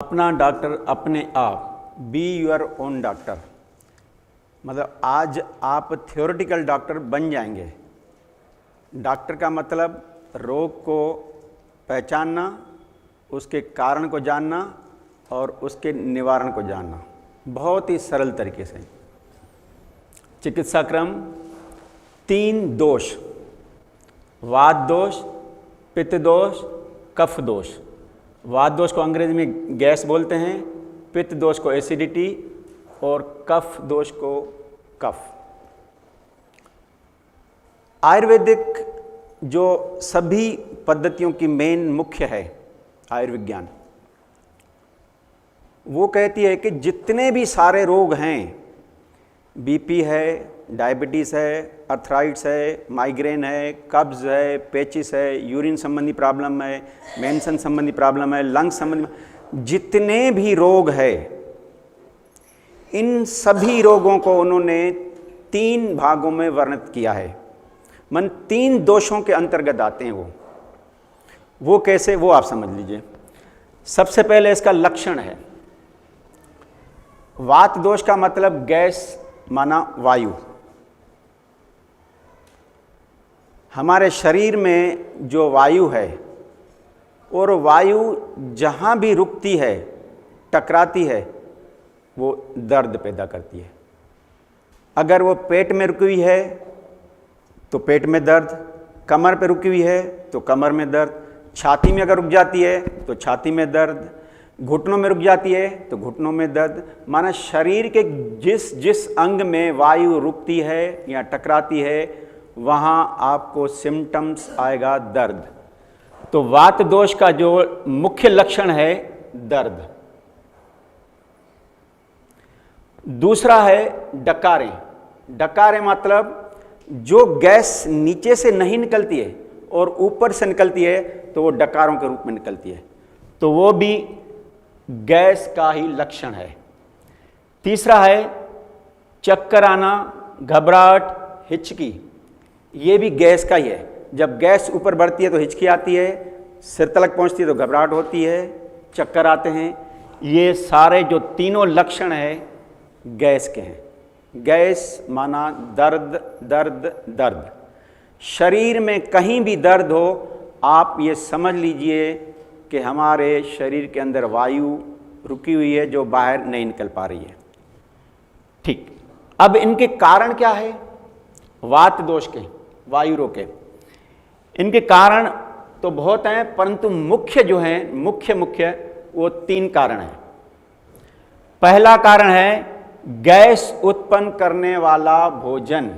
अपना डॉक्टर अपने आप, बी योर ओन डॉक्टर। मतलब आज आप थ्योरेटिकल डॉक्टर बन जाएंगे। डॉक्टर का मतलब रोग को पहचानना, उसके कारण को जानना और उसके निवारण को जानना, बहुत ही सरल तरीके से। चिकित्सा क्रम 3 दोष: वात दोष, पित्त दोष, कफ दोष। वात दोष को अंग्रेजी में गैस बोलते हैं, पित्त दोष को एसिडिटी और कफ दोष को कफ। आयुर्वेदिक जो सभी पद्धतियों की मेन मुख्य है आयुर्विज्ञान, वो कहती है कि जितने भी सारे रोग हैं, बीपी है, डायबिटीज़ है, अर्थराइट्स है, माइग्रेन है, कब्ज़ है, पेचिस है, यूरिन संबंधी प्रॉब्लम है, मेंशन संबंधी प्रॉब्लम है, लंग संबंधी, जितने भी रोग है, इन सभी रोगों को उन्होंने 3 भागों में वर्णित किया है। मन 3 दोषों के अंतर्गत आते हैं वो कैसे, वो आप समझ लीजिए। सबसे पहले इसका लक्षण है। वात दोष का मतलब गैस माना वायु। हमारे शरीर में जो वायु है, और वायु जहाँ भी रुकती है, टकराती है, वो दर्द पैदा करती है। अगर वो पेट में रुकी हुई है तो पेट में दर्द, कमर पे रुकी हुई है तो कमर में दर्द, छाती में अगर रुक जाती है तो छाती में दर्द, घुटनों में रुक जाती है तो घुटनों में दर्द। माना शरीर के जिस जिस अंग में वायु रुकती है या टकराती है, वहाँ आपको सिम्टम्स आएगा दर्द। तो वात दोष का जो मुख्य लक्षण है दर्द। दूसरा है डकारें। डकारें मतलब जो गैस नीचे से नहीं निकलती है और ऊपर से निकलती है तो वो डकारों के रूप में निकलती है, तो वो भी गैस का ही लक्षण है। तीसरा है चक्कर आना, घबराहट, हिचकी। ये भी गैस का ही है। जब गैस ऊपर बढ़ती है तो हिचकी आती है, सिर तलक पहुंचती है तो घबराहट होती है, चक्कर आते हैं। ये सारे जो तीनों लक्षण हैं गैस के हैं। गैस माना दर्द, दर्द, दर्द। शरीर में कहीं भी दर्द हो, आप ये समझ लीजिए कि हमारे शरीर के अंदर वायु रुकी हुई है जो बाहर नहीं निकल पा रही है। ठीक, अब इनके कारण क्या है? वात दोष के, वायु रोग के इनके कारण तो बहुत हैं, परंतु मुख्य जो हैं, मुख्य वो 3 कारण हैं। पहला कारण है गैस उत्पन्न करने वाला भोजन।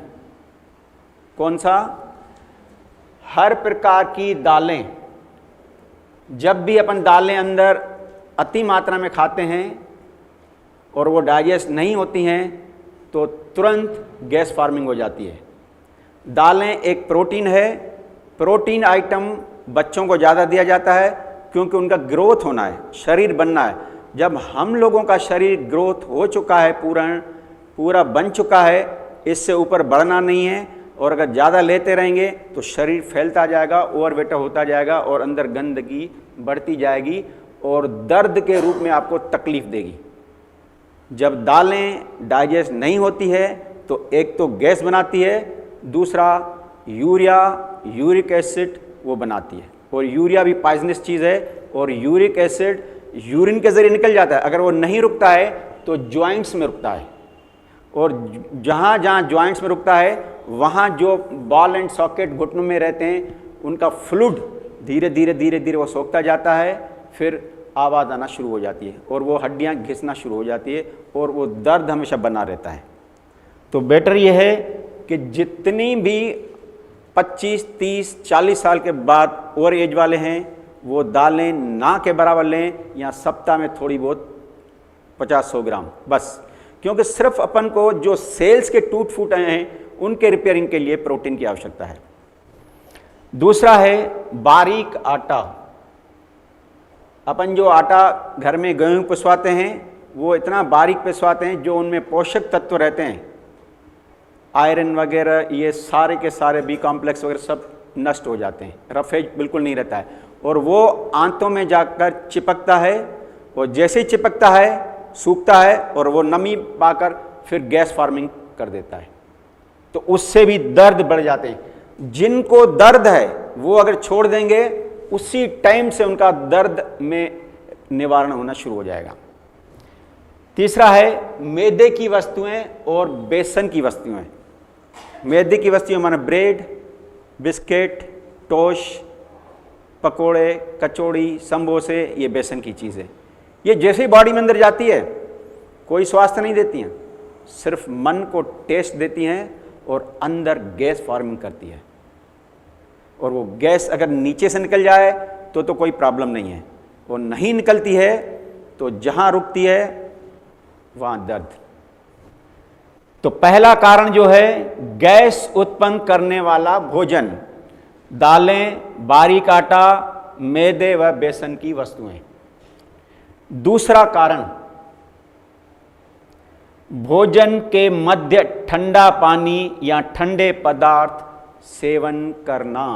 कौन सा? हर प्रकार की दालें। जब भी अपन दालें अंदर अति मात्रा में खाते हैं और वो डाइजेस्ट नहीं होती हैं तो तुरंत गैस फार्मिंग हो जाती है। दालें एक प्रोटीन है। प्रोटीन आइटम बच्चों को ज़्यादा दिया जाता है क्योंकि उनका ग्रोथ होना है, शरीर बनना है। जब हम लोगों का शरीर ग्रोथ हो चुका है, पूरा बन चुका है, इससे ऊपर बढ़ना नहीं है, और अगर ज़्यादा लेते रहेंगे तो शरीर फैलता जाएगा, ओवरवेट होता जाएगा और अंदर गंदगी बढ़ती जाएगी और दर्द के रूप में आपको तकलीफ देगी। जब दालें डाइजेस्ट नहीं होती है तो एक तो गैस बनाती है, दूसरा यूरिक एसिड वो बनाती है, और यूरिया भी पॉइजनस चीज़ है। और यूरिक एसिड यूरिन के ज़रिए निकल जाता है। अगर वो नहीं रुकता है तो जॉइंट्स में रुकता है, और जहाँ जहाँ जॉइंट्स में रुकता है वहाँ जो बॉल एंड सॉकेट घुटनों में रहते हैं, उनका फ्लूइड धीरे धीरे वो सोखता जाता है, फिर आवाज़ आना शुरू हो जाती है और वो हड्डियाँ घिसना शुरू हो जाती है और वो दर्द हमेशा बना रहता है। तो बेटर ये है कि जितनी भी 25, 30, 40 साल के बाद ओवर एज वाले हैं, वो दालें ना के बराबर लें, या सप्ताह में थोड़ी बहुत 50-100 ग्राम बस। क्योंकि सिर्फ अपन को जो सेल्स के टूट फूट आए हैं उनके रिपेयरिंग के लिए प्रोटीन की आवश्यकता है। दूसरा है बारीक आटा। अपन जो आटा घर में गेहूं पिसवाते हैं वो इतना बारीक पिसवाते हैं जो उनमें पोषक तत्व रहते हैं, आयरन वगैरह, ये सारे के सारे बी कॉम्प्लेक्स वगैरह सब नष्ट हो जाते हैं, रफेज बिल्कुल नहीं रहता है, और वो आंतों में जाकर चिपकता है और जैसे ही चिपकता है सूखता है और वो नमी पाकर फिर गैस फार्मिंग कर देता है, तो उससे भी दर्द बढ़ जाते हैं। जिनको दर्द है वो अगर छोड़ देंगे उसी टाइम से उनका दर्द में निवारण होना शुरू हो जाएगा। तीसरा है मैदे की वस्तुएं और बेसन की वस्तुएं। मैदे की वस्तुएं माने ब्रेड, बिस्किट, टोस्ट, पकोड़े, कचौड़ी, समोसे, ये बेसन की चीज़ें। ये जैसे ही बॉडी में अंदर जाती है कोई स्वास्थ्य नहीं देती हैं, सिर्फ मन को टेस्ट देती हैं और अंदर गैस फार्मिंग करती है। और वो गैस अगर नीचे से निकल जाए तो कोई प्रॉब्लम नहीं है, वो नहीं निकलती है तो जहां रुकती है वहां दर्द। तो पहला कारण जो है गैस उत्पन्न करने वाला भोजन, दालें, बारीक आटा, मैदे व बेसन की वस्तुएं। दूसरा कारण भोजन के मध्य ठंडा पानी या ठंडे पदार्थ सेवन करना।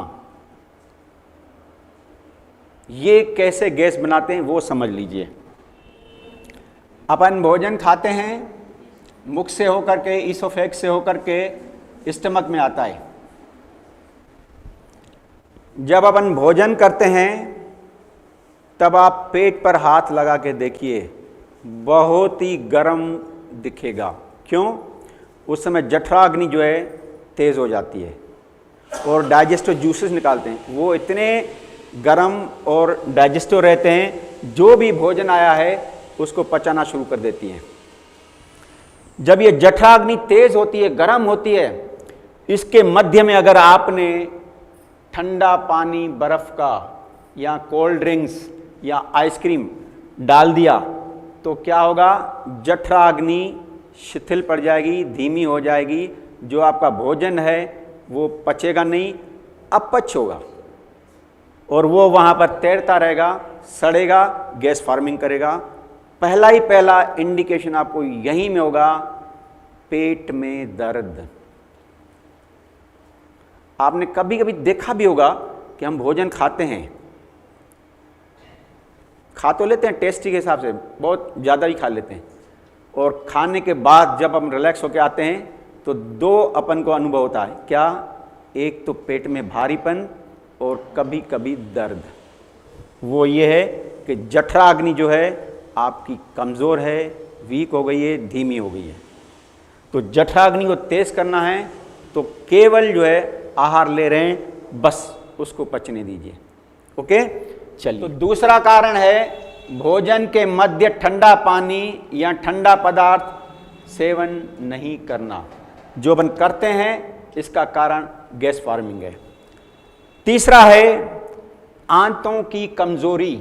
ये कैसे गैस बनाते हैं वो समझ लीजिए। अपन भोजन खाते हैं, मुख से होकर के, ईसोफेक्स से होकर के स्टमक में आता है। जब अपन भोजन करते हैं तब आप पेट पर हाथ लगा के देखिए, बहुत ही गर्म दिखेगा। क्यों? उस समय जठराग्नि जो है तेज हो जाती है और डाइजेस्टिव जूसेस निकालते हैं, वो इतने गर्म और डाइजेस्टिव रहते हैं, जो भी भोजन आया है उसको पचाना शुरू कर देती हैं। जब ये जठराग्नि तेज होती है, गर्म होती है, इसके मध्य में अगर आपने ठंडा पानी, बर्फ का या कोल्ड ड्रिंक्स या आइसक्रीम डाल दिया तो क्या होगा? जठराग्नि शिथिल पड़ जाएगी, धीमी हो जाएगी, जो आपका भोजन है वो पचेगा नहीं, अपच होगा और वो वहाँ पर तैरता रहेगा, सड़ेगा, गैस फार्मिंग करेगा। पहला इंडिकेशन आपको यहीं में होगा, पेट में दर्द। आपने कभी कभी देखा भी होगा कि हम भोजन खाते हैं, खा तो लेते हैं टेस्टी के हिसाब से, बहुत ज़्यादा ही खा लेते हैं, और खाने के बाद जब हम रिलैक्स होकर आते हैं तो दो अपन को अनुभव होता है। क्या? एक तो पेट में भारीपन और कभी कभी दर्द। वो ये है कि जठराग्नि जो है आपकी कमज़ोर है, वीक हो गई है, धीमी हो गई है। तो जठराग्नि को तेज करना है तो केवल जो है आहार ले रहे हैं, बस उसको पचने दीजिए। ओके, चलिए। तो दूसरा कारण है भोजन के मध्य ठंडा पानी या ठंडा पदार्थ सेवन नहीं करना। जो अपन करते हैं इसका कारण गैस फार्मिंग है। तीसरा है आंतों की कमजोरी।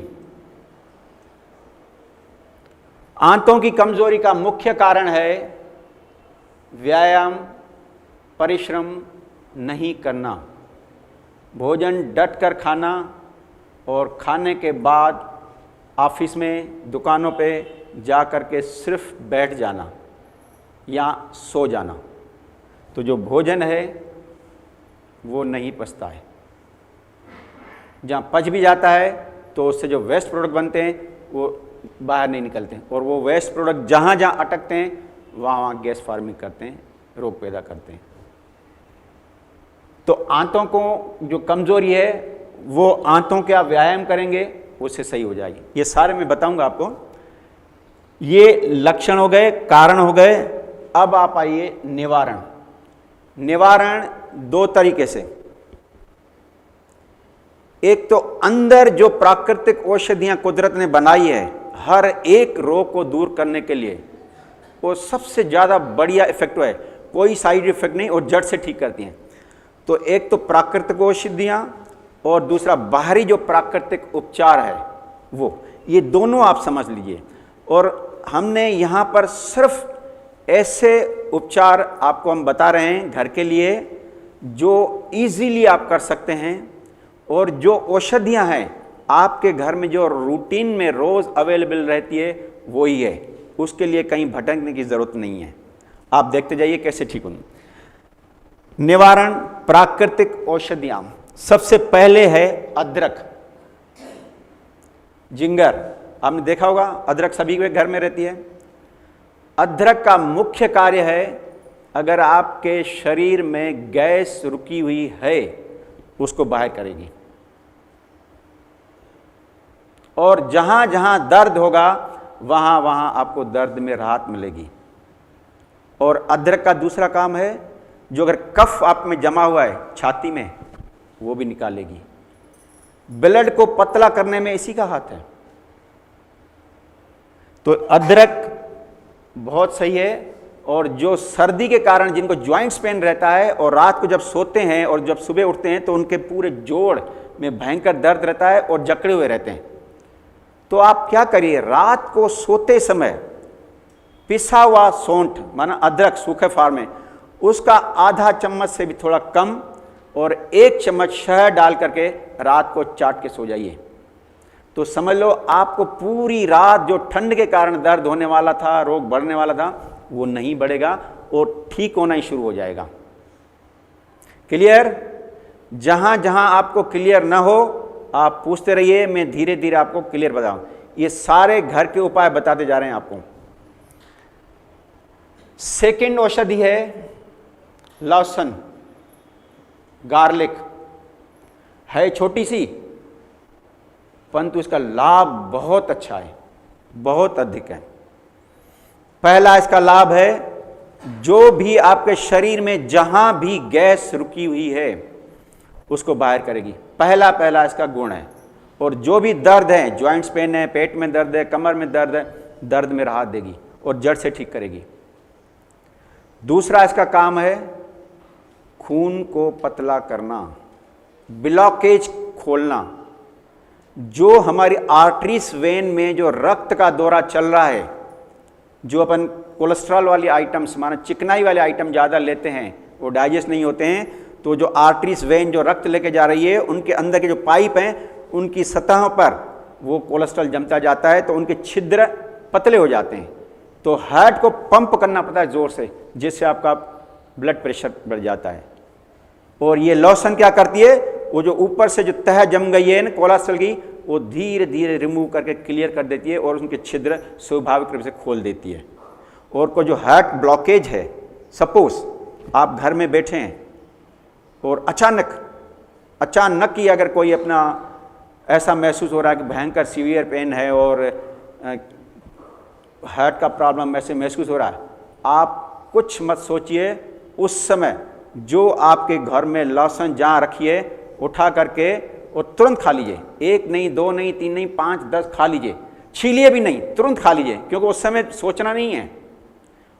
आंतों की कमजोरी का मुख्य कारण है व्यायाम, परिश्रम नहीं करना, भोजन डट कर खाना और खाने के बाद ऑफिस में, दुकानों पे जा कर के सिर्फ बैठ जाना या सो जाना। तो जो भोजन है वो नहीं पचता है। जहाँ पच भी जाता है तो उससे जो वेस्ट प्रोडक्ट बनते हैं वो बाहर नहीं निकलते हैं, और वो वेस्ट प्रोडक्ट जहाँ जहाँ अटकते हैं वहाँ वहाँ गैस फार्मिंग करते हैं, रोग पैदा करते हैं। तो आंतों को जो कमजोरी है वो आंतों के आप व्यायाम करेंगे उससे सही हो जाएगी। ये सारे मैं बताऊंगा आपको। ये लक्षण हो गए, कारण हो गए। अब आप आइए निवारण। निवारण दो तरीके से। एक तो अंदर जो प्राकृतिक औषधियां कुदरत ने बनाई है हर एक रोग को दूर करने के लिए, वो सबसे ज़्यादा बढ़िया इफेक्ट है, कोई साइड इफेक्ट नहीं और जड़ से ठीक करती हैं। तो एक तो प्राकृतिक औषधियाँ और दूसरा बाहरी जो प्राकृतिक उपचार है वो, ये दोनों आप समझ लीजिए। और हमने यहाँ पर सिर्फ ऐसे उपचार आपको हम बता रहे हैं घर के लिए जो इजीली आप कर सकते हैं, और जो औषधियाँ हैं आपके घर में जो रूटीन में रोज़ अवेलेबल रहती है वो ही है, उसके लिए कहीं भटकने की ज़रूरत नहीं है। आप देखते जाइए कैसे ठीक होंगे। निवारण प्राकृतिक औषधियाँ, सबसे पहले है अदरक, जिंगर। आपने देखा होगा अदरक सभी के घर में रहती है। अदरक का मुख्य कार्य है, अगर आपके शरीर में गैस रुकी हुई है उसको बाहर करेगी, और जहां जहां दर्द होगा वहां वहां आपको दर्द में राहत मिलेगी। और अदरक का दूसरा काम है, जो अगर कफ आप में जमा हुआ है छाती में वो भी निकालेगी। ब्लड को पतला करने में इसी का हाथ है। तो अदरक बहुत सही है। और जो सर्दी के कारण जिनको ज्वाइंट्स पेन रहता है और रात को जब सोते हैं और जब सुबह उठते हैं तो उनके पूरे जोड़ में भयंकर दर्द रहता है और जकड़े हुए रहते हैं, तो आप क्या करिए, रात को सोते समय पिसा हुआ सौंठ माना अदरक सूखे फार्म में उसका आधा चम्मच से भी थोड़ा कम और 1 चम्मच शहद डाल करके रात को चाट के सो जाइए। तो समझ लो आपको पूरी रात जो ठंड के कारण दर्द होने वाला था, रोग बढ़ने वाला था, वो नहीं बढ़ेगा और ठीक होना ही शुरू हो जाएगा। क्लियर? जहां जहां आपको क्लियर ना हो आप पूछते रहिए, मैं धीरे धीरे आपको क्लियर बताऊं। ये सारे घर के उपाय बताते जा रहे हैं आपको। सेकंड औषधि है लहसुन, गार्लिक। है छोटी सी परंतु इसका लाभ बहुत अच्छा है, बहुत अधिक है। पहला इसका लाभ है, जो भी आपके शरीर में जहां भी गैस रुकी हुई है उसको बाहर करेगी। पहला इसका गुण है। और जो भी दर्द है, ज्वाइंट्स पेन है, पेट में दर्द है, कमर में दर्द है, दर्द में राहत देगी और जड़ से ठीक करेगी। दूसरा इसका काम है खून को पतला करना, ब्लॉकेज खोलना। जो हमारी आर्टरीज वेन में जो रक्त का दौरा चल रहा है, जो अपन कोलेस्ट्रॉल वाली आइटम्स माना चिकनाई वाले आइटम ज़्यादा लेते हैं वो डाइजेस्ट नहीं होते हैं, तो जो आर्टरीज वेन जो रक्त लेके जा रही है उनके अंदर के जो पाइप हैं उनकी सतहों पर वो कोलेस्ट्रॉल जमता जाता है, तो उनके छिद्र पतले हो जाते हैं। तो हार्ट को पंप करना पड़ता है जोर से, जिससे आपका ब्लड प्रेशर बढ़ जाता है। और ये लहसुन क्या करती है, वो जो ऊपर से जो तह जम गई है ना कोलेस्ट्रॉल की, वो धीरे धीरे रिमूव करके क्लियर कर देती है और उनके छिद्र स्वाभाविक रूप से खोल देती है। और को जो हार्ट ब्लॉकेज है, सपोज आप घर में बैठे हैं और अचानक ही अगर कोई अपना ऐसा महसूस हो रहा है कि भयंकर सीवियर पेन है और हार्ट का प्रॉब्लम ऐसे महसूस हो रहा है, आप कुछ मत सोचिए। उस समय जो आपके घर में लहसुन जहाँ रखिए उठा करके और तुरंत खा लीजिए। 1 नहीं, 2 नहीं, 3 नहीं, 5, 10 खा लीजिए। छीलिए भी नहीं, तुरंत खा लीजिए, क्योंकि उस समय सोचना नहीं है।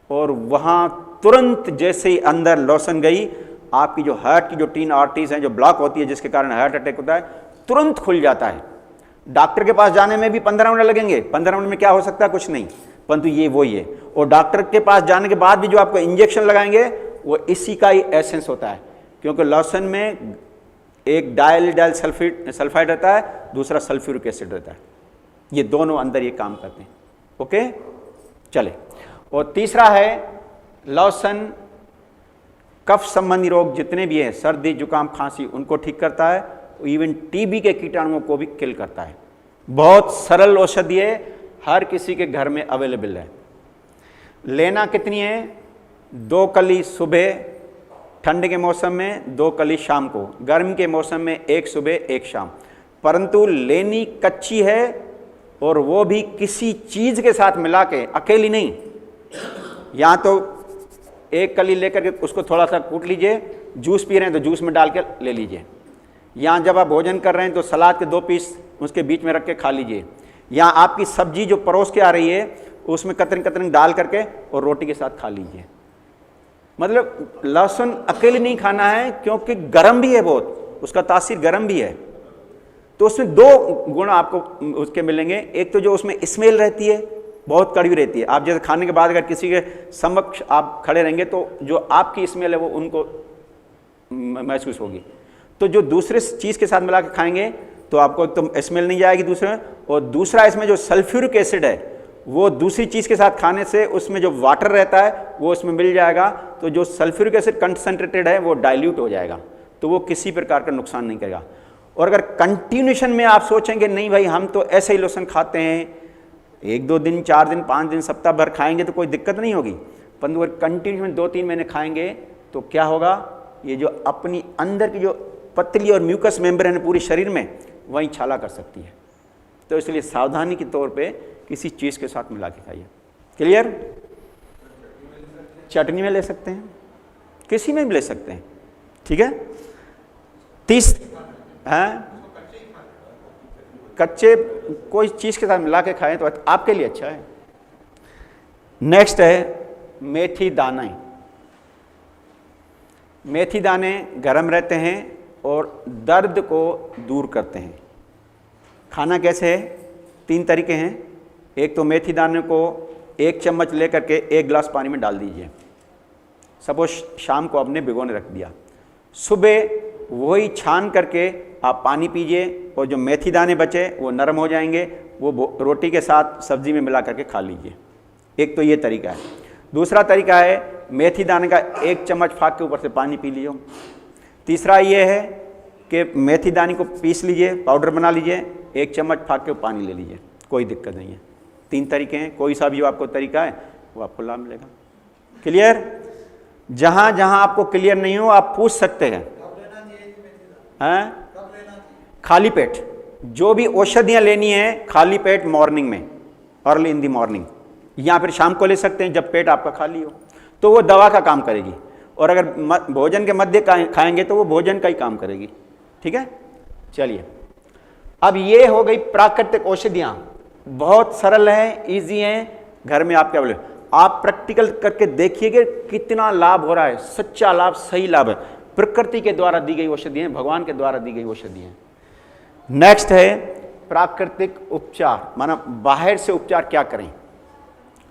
और वहाँ तुरंत जैसे ही अंदर लहसुन गई, आपकी जो हार्ट की जो 3 आर्टरीज हैं जो ब्लॉक होती है जिसके कारण हार्ट अटैक होता है, तुरंत खुल जाता है। डॉक्टर के पास जाने में भी 15 मिनट लगेंगे। 15 मिनट में क्या हो सकता है, कुछ नहीं, परंतु ये वही है। और डॉक्टर के पास जाने के बाद भी जो आपको इंजेक्शन लगाएंगे वो इसी का ही एसेंस होता है, क्योंकि लहसुन में एक डायल सल्फाइड रहता है, दूसरा सल्फ्यूरिक एसिड रहता है। ये दोनों अंदर ये काम करते हैं। ओके, चले। और तीसरा है लहसुन कफ संबंधी रोग जितने भी हैं, सर्दी जुकाम खांसी, उनको ठीक करता है। इवन टीबी के कीटाणुओं को भी किल करता है। बहुत सरल औषधि है, हर किसी के घर में अवेलेबल है। लेना कितनी है, 2 कली सुबह ठंड के मौसम में, 2 कली शाम को, गर्म के मौसम में 1 सुबह 1 शाम। परंतु लेनी कच्ची है और वो भी किसी चीज के साथ मिला के, अकेली नहीं। या तो 1 कली लेकर के उसको थोड़ा सा कूट लीजिए, जूस पी रहे हैं तो जूस में डाल के ले लीजिए। या जब आप भोजन कर रहे हैं तो सलाद के 2 पीस उसके बीच में रख के खा लीजिए। या आपकी सब्जी जो परोस के आ रही है उसमें कतरन डाल करके और रोटी के साथ खा लीजिए। मतलब लहसुन अकेले नहीं खाना है, क्योंकि गर्म भी है बहुत, उसका तासीर गर्म भी है। तो उसमें 2 गुण आपको उसके मिलेंगे। एक तो जो उसमें स्मेल रहती है बहुत कड़वी रहती है। आप जैसे खाने के बाद अगर किसी के समक्ष आप खड़े रहेंगे तो जो आपकी स्मेल है वो उनको महसूस होगी। तो जो दूसरे चीज़ के साथ मिला के खाएंगे तो आपको एकदम स्मेल नहीं जाएगी दूसरे। और दूसरा इसमें जो सल्फ्यूरिक एसिड है वो दूसरी चीज़ के साथ खाने से उसमें जो वाटर रहता है वो उसमें मिल जाएगा। तो जो सल्फ्यूरिक एसिड कंसनट्रेटेड है वो डाइल्यूट हो जाएगा, तो वो किसी प्रकार का नुकसान नहीं करेगा। और अगर कंटिन्यूशन में आप सोचेंगे नहीं भाई हम तो ऐसे ही लहसुन खाते हैं, 1 2 दिन, 4 दिन, 5 दिन, सप्ताह भर खाएंगे तो कोई दिक्कत नहीं होगी, परंतु अगर कंटिन्यू में 2-3 महीने खाएंगे तो क्या होगा, ये जो अपनी अंदर की जो पतली और म्यूकस मेम्ब्रेन है पूरे शरीर में, वहीं छाला कर सकती है। तो इसलिए सावधानी के तौर पे किसी चीज़ के साथ मिला के खाइए। क्लियर? चटनी में ले सकते हैं, किसी में भी ले सकते हैं, ठीक है। 30 हैं कच्चे कोई चीज़ के साथ मिला के खाएं तो आपके लिए अच्छा है। नेक्स्ट है मेथी दाने। मेथी दाने गर्म रहते हैं और दर्द को दूर करते हैं। खाना कैसे है? 3 तरीके हैं। एक तो मेथी दाने को 1 चम्मच लेकर के 1 गिलास पानी में डाल दीजिए। सपोज शाम को आपने भिगोने रख दिया, सुबह वही छान करके आप पानी पीजिए और जो मेथी दाने बचे वो नरम हो जाएंगे, वो रोटी के साथ सब्जी में मिला करके खा लीजिए। एक तो ये तरीका है। दूसरा तरीका है मेथी दाने का 1 चम्मच फाँक के ऊपर से पानी पी लीजिए। तीसरा ये है कि मेथी दाने को पीस लीजिए, पाउडर बना लीजिए, 1 चम्मच फाँक के पानी ले लीजिए, कोई दिक्कत नहीं है। 3 तरीके हैं, कोई सा भी जो आपको तरीका है वो आपको लाभ मिलेगा। क्लियर? जहाँ जहाँ आपको क्लियर नहीं हो आप पूछ सकते हैं। खाली पेट जो भी औषधियाँ लेनी है, खाली पेट मॉर्निंग में, अर्ली इन दी मॉर्निंग, या फिर शाम को ले सकते हैं जब पेट आपका खाली हो, तो वो दवा का काम करेगी। और अगर भोजन के मध्य खाएंगे तो वो भोजन का ही काम करेगी। ठीक है, चलिए अब ये हो गई प्राकृतिक औषधियाँ, बहुत सरल है, इजी है, घर में आप क्या बोले, आप प्रैक्टिकल करके देखिए कि कितना लाभ हो रहा है, सच्चा लाभ, सही लाभ है। प्रकृति के द्वारा दी गई औषधियाँ, भगवान के द्वारा दी गई औषधियाँ। नेक्स्ट है प्राकृतिक उपचार, माना बाहर से उपचार क्या करें।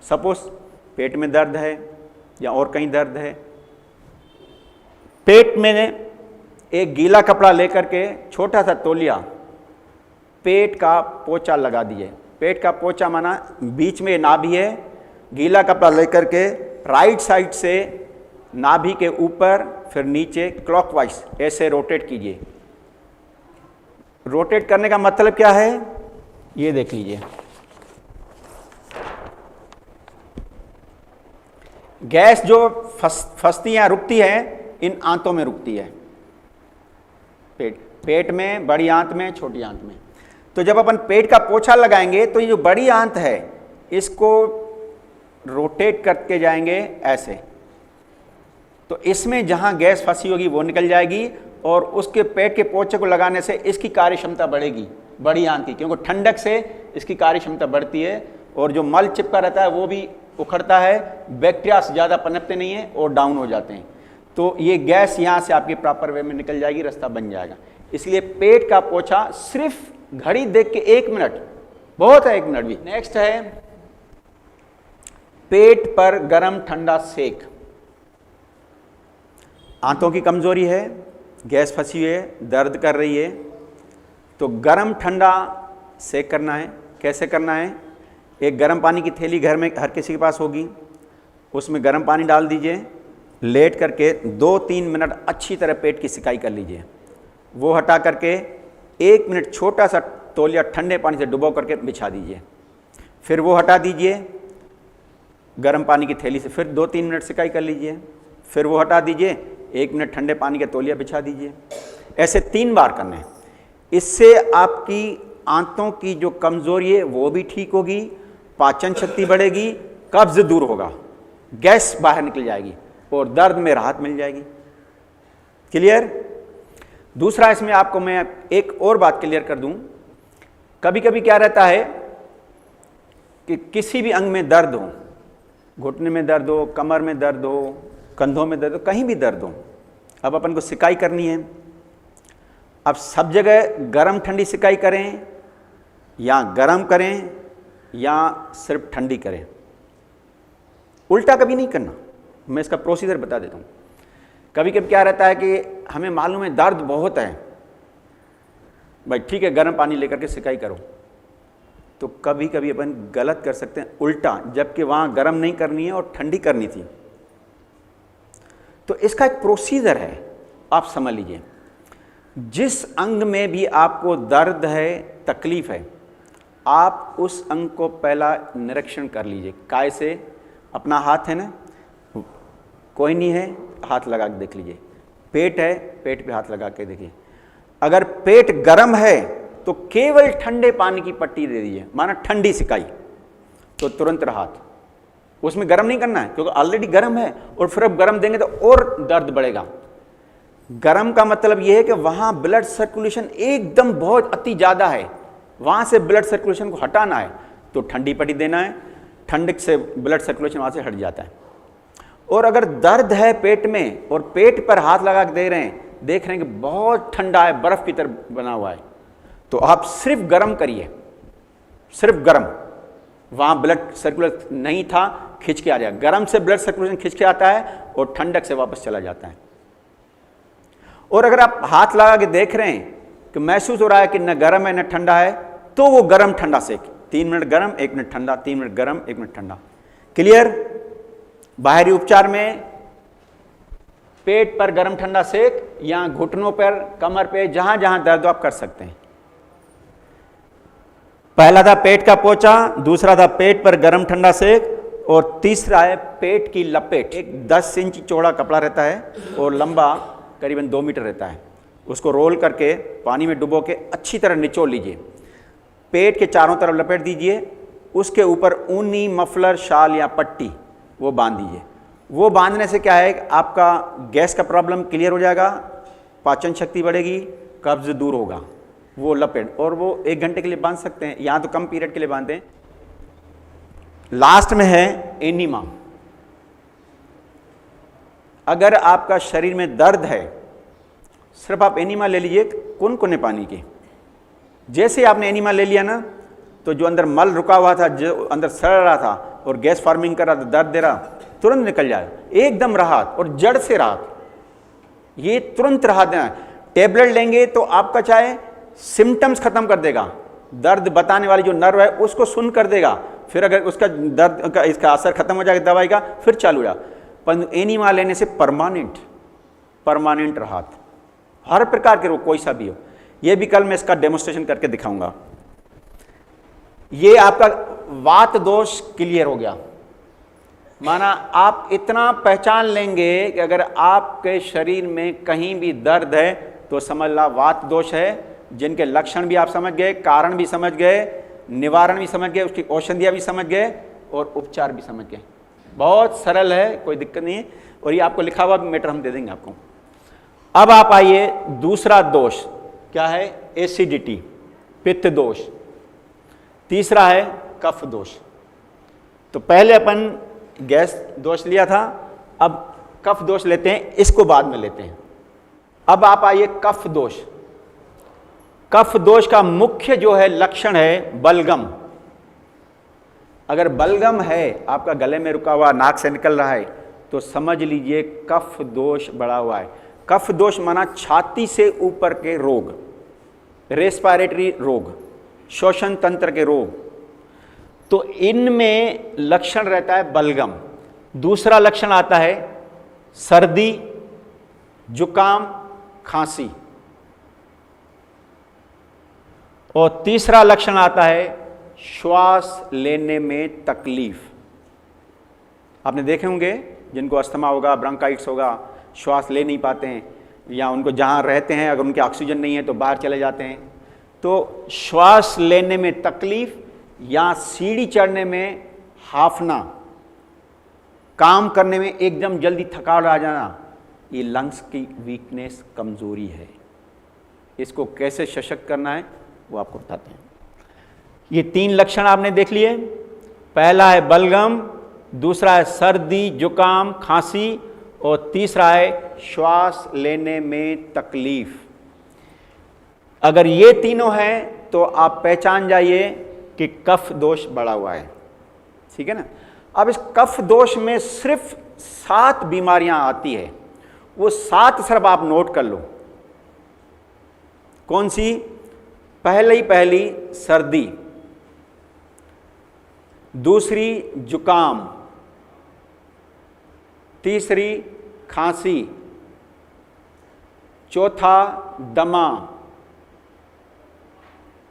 सपोज पेट में दर्द है या और कहीं दर्द है, पेट में एक गीला कपड़ा लेकर के छोटा सा तौलिया पेट का पोंछा लगा दीजिए। पेट का पोंछा माना बीच में नाभि है, गीला कपड़ा लेकर के राइट साइड से नाभि के ऊपर फिर नीचे क्लॉकवाइज ऐसे रोटेट कीजिए। रोटेट करने का मतलब क्या है, ये देख लीजिए। गैस जो फंसती है, रुकती है, इन आंतों में रुकती है, पेट में, बड़ी आंत में, छोटी आंत में। तो जब अपन पेट का पोंछा लगाएंगे तो ये जो बड़ी आंत है इसको रोटेट करके जाएंगे ऐसे, तो इसमें जहां गैस फंसी होगी वो निकल जाएगी और उसके पेट के पोंछे को लगाने से इसकी कार्य क्षमता बढ़ेगी, बड़ी आंत की, क्योंकि ठंडक से इसकी कार्य क्षमता बढ़ती है और जो मल चिपका रहता है वो भी उखड़ता है, बैक्टीरिया ज़्यादा पनपते नहीं है और डाउन हो जाते हैं। तो ये गैस यहाँ से आपकी प्रॉपर वे में निकल जाएगी, रास्ता बन जाएगा। इसलिए पेट का पोंछा सिर्फ घड़ी देख के 1 मिनट बहुत है, 1 मिनट भी। नेक्स्ट है पेट पर गरम ठंडा सेक। आंतों की कमजोरी है, गैस फंसी हुई है, दर्द कर रही है, तो गरम ठंडा सेक करना है। कैसे करना है, एक गर्म पानी की थैली घर में हर किसी के पास होगी, उसमें गर्म पानी डाल दीजिए, लेट करके 2-3 मिनट अच्छी तरह पेट की सिकाई कर लीजिए। वो हटा करके 1 मिनट छोटा सा तौलिया ठंडे पानी से डुबो करके बिछा दीजिए। फिर वो हटा दीजिए गर्म पानी की थैली से, फिर 2-3 मिनट सिकाई कर लीजिए, फिर वो हटा दीजिए, 1 मिनट ठंडे पानी का तौलिया बिछा दीजिए। ऐसे 3 बार करना है। इससे आपकी आंतों की जो कमजोरी है वो भी ठीक होगी, पाचन शक्ति बढ़ेगी, कब्ज दूर होगा, गैस बाहर निकल जाएगी और दर्द में राहत मिल जाएगी। क्लियर? दूसरा इसमें आपको मैं एक और बात क्लियर कर दूं, कभी कभी क्या रहता है कि किसी भी अंग में दर्द हो, घुटने में दर्द हो, कमर में दर्द हो, कंधों में दर्द हो, कहीं भी दर्द हो, अब अपन को सिकाई करनी है। अब सब जगह गरम ठंडी सिकाई करें या गरम करें या सिर्फ ठंडी करें, उल्टा कभी नहीं करना। मैं इसका प्रोसीजर बता देता हूँ। कभी कभी क्या रहता है कि हमें मालूम है दर्द बहुत है, भाई ठीक है गर्म पानी लेकर के सिकाई करो, तो कभी कभी अपन गलत कर सकते हैं उल्टा, जबकि वहाँ गर्म नहीं करनी है और ठंडी करनी थी। तो इसका एक प्रोसीजर है, आप समझ लीजिए। जिस अंग में भी आपको दर्द है, तकलीफ है, आप उस अंग को पहला निरीक्षण कर लीजिए। काय से? अपना हाथ है ना, कोई नहीं है, हाथ लगा के देख लीजिए। पेट है, पेट पे हाथ लगा के देखिए। अगर पेट गर्म है तो केवल ठंडे पानी की पट्टी दे दीजिए, माना ठंडी सिकाई, तो तुरंत राहत। उसमें गर्म नहीं करना है क्योंकि ऑलरेडी गर्म है, और फिर अब गर्म देंगे तो और दर्द बढ़ेगा। गर्म का मतलब यह है कि वहां ब्लड सर्कुलेशन एकदम बहुत अति ज्यादा है, वहां से ब्लड सर्कुलेशन को हटाना है तो ठंडी पट्टी देना है, ठंडक से ब्लड सर्कुलेशन वहां से हट जाता है। और अगर दर्द है पेट में और पेट पर हाथ लगा के दे रहे हैं, देख रहे हैं कि बहुत ठंडा है, बर्फ की तरह बना हुआ है, तो आप सिर्फ गर्म करिए, सिर्फ गर्म। वहां ब्लड सर्कुलेशन नहीं था, खिंच के आ जाएगा। गर्म से ब्लड सर्कुलेशन खिंच के आता है और ठंडक से वापस चला जाता है। और अगर आप हाथ लगा के देख रहे हैं कि महसूस हो रहा है कि न गर्म है न ठंडा है, तो वो गर्म ठंडा सेक, 3 मिनट गर्म 1 मिनट ठंडा, 3 मिनट गर्म 1 मिनट ठंडा। क्लियर? बाहरी उपचार में पेट पर गर्म ठंडा सेक, या घुटनों पर, कमर पे, जहां जहां दर्द आप कर सकते हैं। पहला था पेट का पोचा, दूसरा था पेट पर गर्म ठंडा सेक, और तीसरा है पेट की लपेट। एक 10 इंच चौड़ा कपड़ा रहता है और लंबा करीबन 2 मीटर रहता है। उसको रोल करके पानी में डुबो के अच्छी तरह निचोड़ लीजिए, पेट के चारों तरफ लपेट दीजिए, उसके ऊपर ऊनी मफलर, शाल या पट्टी वो बांध दीजिए। वो बांधने से क्या है, आपका गैस का प्रॉब्लम क्लियर हो जाएगा, पाचन शक्ति बढ़ेगी, कब्ज दूर होगा। वो लपेट, और वो 1 घंटे के लिए बांध सकते हैं, यहाँ तो कम पीरियड के लिए बांधते हैं। लास्ट में है एनीमा। अगर आपका शरीर में दर्द है, सिर्फ आप एनीमा ले लीजिए कुनकुने पानी की। जैसे ही आपने एनीमा ले लिया ना, तो जो अंदर मल रुका हुआ था, जो अंदर सड़ रहा था और गैस फार्मिंग कर रहा था, दर्द दे रहा, तुरंत निकल जाए, एकदम राहत, और जड़ से राहत। ये तुरंत राहत देना। टेबलेट लेंगे तो आपका चाहे सिम्टम्स खत्म कर देगा, दर्द बताने वाली जो नर्व है उसको सुन कर देगा, फिर अगर उसका दर्द का इसका असर खत्म हो जाएगा दवाई का, फिर चालू हो जाएगा। पर एनीमा लेने से परमानेंट राहत, हर प्रकार के रोग कोई सा भी हो। ये भी कल मैं इसका डेमोन्स्ट्रेशन करके दिखाऊंगा। ये आपका वात दोष क्लियर हो गया। माना आप इतना पहचान लेंगे कि अगर आपके शरीर में कहीं भी दर्द है तो समझ ला वात दोष है, जिनके लक्षण भी आप समझ गए, कारण भी समझ गए, निवारण भी समझ गए, उसकी औषधियाँ भी समझ गए, और उपचार भी समझ गए। बहुत सरल है, कोई दिक्कत नहीं है। और ये आपको लिखा हुआ मैटर हम दे देंगे आपको। अब आप आइए, दूसरा दोष क्या है? एसिडिटी, पित्त दोष। तीसरा है कफ दोष। तो पहले अपन गैस दोष लिया था, अब कफ दोष लेते हैं, इसको बाद में लेते हैं। अब आप आइए कफ दोष। कफ दोष का मुख्य जो है लक्षण है बलगम। अगर बलगम है, आपका गले में रुका हुआ, नाक से निकल रहा है, तो समझ लीजिए कफ दोष बढ़ा हुआ है। कफ दोष माना छाती से ऊपर के रोग, रेस्पिरेटरी रोग, श्वसन तंत्र के रोग, तो इनमें लक्षण रहता है बलगम। दूसरा लक्षण आता है सर्दी, जुकाम, खांसी, और तीसरा लक्षण आता है श्वास लेने में तकलीफ। आपने देखे होंगे जिनको अस्थमा होगा, ब्रोंकाइटिस होगा, श्वास ले नहीं पाते हैं, या उनको जहाँ रहते हैं अगर उनके ऑक्सीजन नहीं है तो बाहर चले जाते हैं। तो श्वास लेने में तकलीफ या सीढ़ी चढ़ने में हाफना, काम करने में एकदम जल्दी थकावट आ जाना, ये लंग्स की वीकनेस, कमजोरी है। इसको कैसे सशक्त करना है वो आपको बताते हैं। ये 3 लक्षण आपने देख लिए। पहला है बलगम, दूसरा है सर्दी, जुकाम, खांसी, और तीसरा है श्वास लेने में तकलीफ। अगर ये तीनों हैं तो आप पहचान जाइए कि कफ दोष बढ़ा हुआ है। ठीक है ना? अब इस कफ दोष में सिर्फ 7 बीमारियां आती है, वो 7 सिर्फ आप नोट कर लो। कौन सी? पहली सर्दी, दूसरी जुकाम, तीसरी खांसी, चौथा दमा,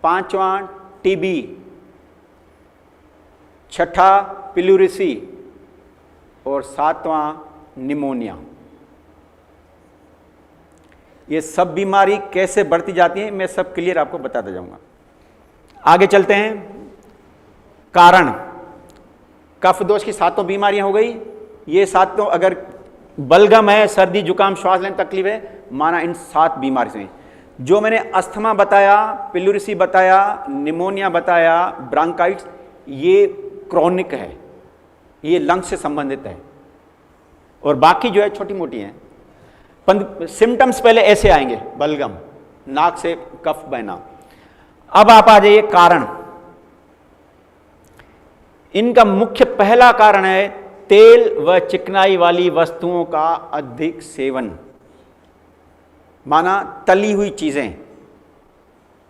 5वां टीबी, छठा पिलुरिसी और सातवां निमोनिया। ये सब बीमारी कैसे बढ़ती जाती है मैं सब क्लियर आपको बताता जाऊंगा। आगे चलते हैं। कारण, कफ दोष की सातों बीमारियां हो गई। ये सातों, अगर बलगम है, सर्दी जुकाम श्वास लेने तकलीफ है, माना इन 7 बीमारी से। जो मैंने अस्थमा बताया, पिलुरिसी बताया, निमोनिया बताया, ब्रांकाइटिस, ये क्रॉनिक है, ये लंग्स से संबंधित है, और बाकी जो है छोटी मोटी हैं। सिम्टम्स पहले ऐसे आएंगे, बलगम, नाक से कफ बहना। अब आप आ जाइए कारण। इनका मुख्य पहला कारण है तेल व चिकनाई वाली वस्तुओं का अधिक सेवन, माना तली हुई चीजें।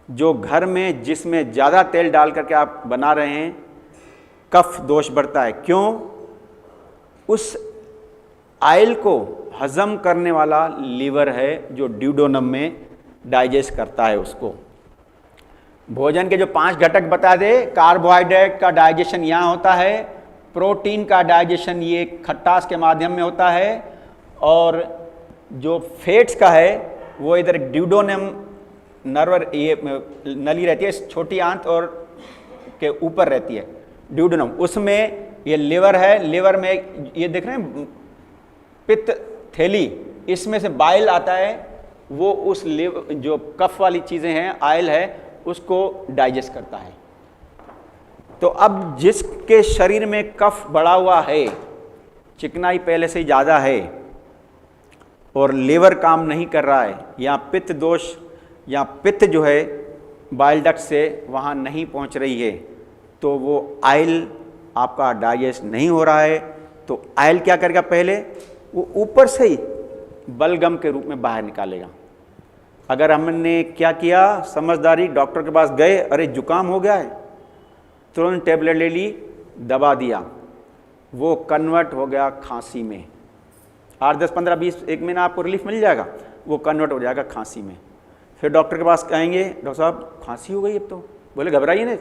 जो घर में जिसमें ज्यादा तेल डाल करके आप बना रहे हैं, कफ दोष बढ़ता है। क्यों? उस आयल को हजम करने वाला लीवर है, जो ड्यूडोनम में डाइजेस्ट करता है उसको। भोजन के जो 5 घटक बता दे, कार्बोहाइड्रेट का डाइजेशन यहाँ होता है, प्रोटीन का डाइजेशन ये खट्टास के माध्यम में होता है, और जो फैट्स का है वो इधर ड्यूडोनम नर्व, ये नली रहती है छोटी आंत और के ऊपर रहती है ड्यूडोनम, उसमें ये लिवर है। लिवर में ये देख रहे हैं पित्त थैली, इसमें से बाइल आता है, वो उस लिवर जो कफ वाली चीजें हैं, आयल है, उसको डाइजेस्ट करता है। तो अब जिसके शरीर में कफ बढ़ा हुआ है, चिकनाई पहले से ज़्यादा है, और लीवर काम नहीं कर रहा है, या पित्त दोष या पित्त जो है बाइल डक्ट से वहाँ नहीं पहुँच रही है, तो वो आयल आपका डाइजेस्ट नहीं हो रहा है। तो आयल क्या करेगा? पहले वो ऊपर से ही बलगम के रूप में बाहर निकालेगा। अगर हमने क्या किया, समझदारी, डॉक्टर के पास गए, अरे जुकाम हो गया है, तुरंत टेबलेट ले ली, दबा दिया, वो कन्वर्ट हो गया खांसी में। 8, 10, 15, 20, 1 महीना आपको रिलीफ मिल जाएगा, वो कन्वर्ट हो जाएगा खांसी में। फिर डॉक्टर के पास आएंगे, डॉक्टर साहब खांसी हो गई अब तो। बोले घबराइए नहीं,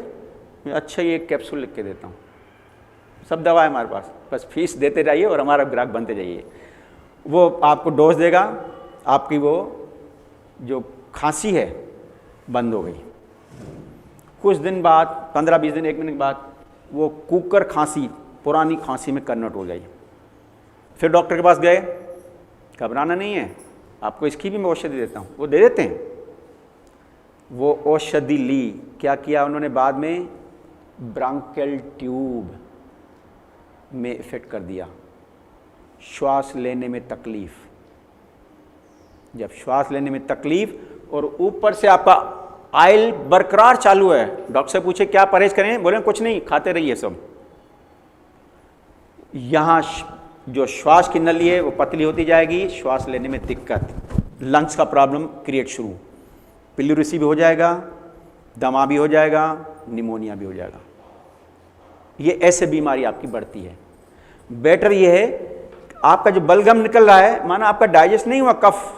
मैं अच्छा ये एक कैप्सूल लिख के देता हूँ, सब दवा है हमारे पास, बस फीस देते जाइए और हमारा ग्राहक बनते जाइए। वो आपको डोज देगा, आपकी वो जो खांसी है बंद हो गई। कुछ दिन बाद, 15-20 दिन, 1 महीने के बाद, वो कुकर खांसी, पुरानी खांसी में कन्वर्ट हो गई। फिर डॉक्टर के पास गए, घबराना नहीं है, आपको इसकी भी मैं औषधि देता हूँ, वो दे देते हैं। वो औषधि ली, क्या किया उन्होंने बाद में? ब्रांकियल ट्यूब में इफेक्ट कर दिया, श्वास लेने में तकलीफ। जब श्वास लेने में तकलीफ और ऊपर से आपका आयल बरकरार चालू है, डॉक्टर से पूछे क्या परहेज करें, बोले कुछ नहीं, खाते रहिए सब। यहां जो श्वास की नली है वो पतली होती जाएगी, श्वास लेने में दिक्कत, लंग्स का प्रॉब्लम क्रिएट शुरू, पिलुरिसी भी हो जाएगा, दमा भी हो जाएगा, निमोनिया भी हो जाएगा। ये ऐसे बीमारी आपकी बढ़ती है। बेटर ये है आपका जो बलगम निकल रहा है, माना आपका डाइजेस्ट नहीं हुआ, कफ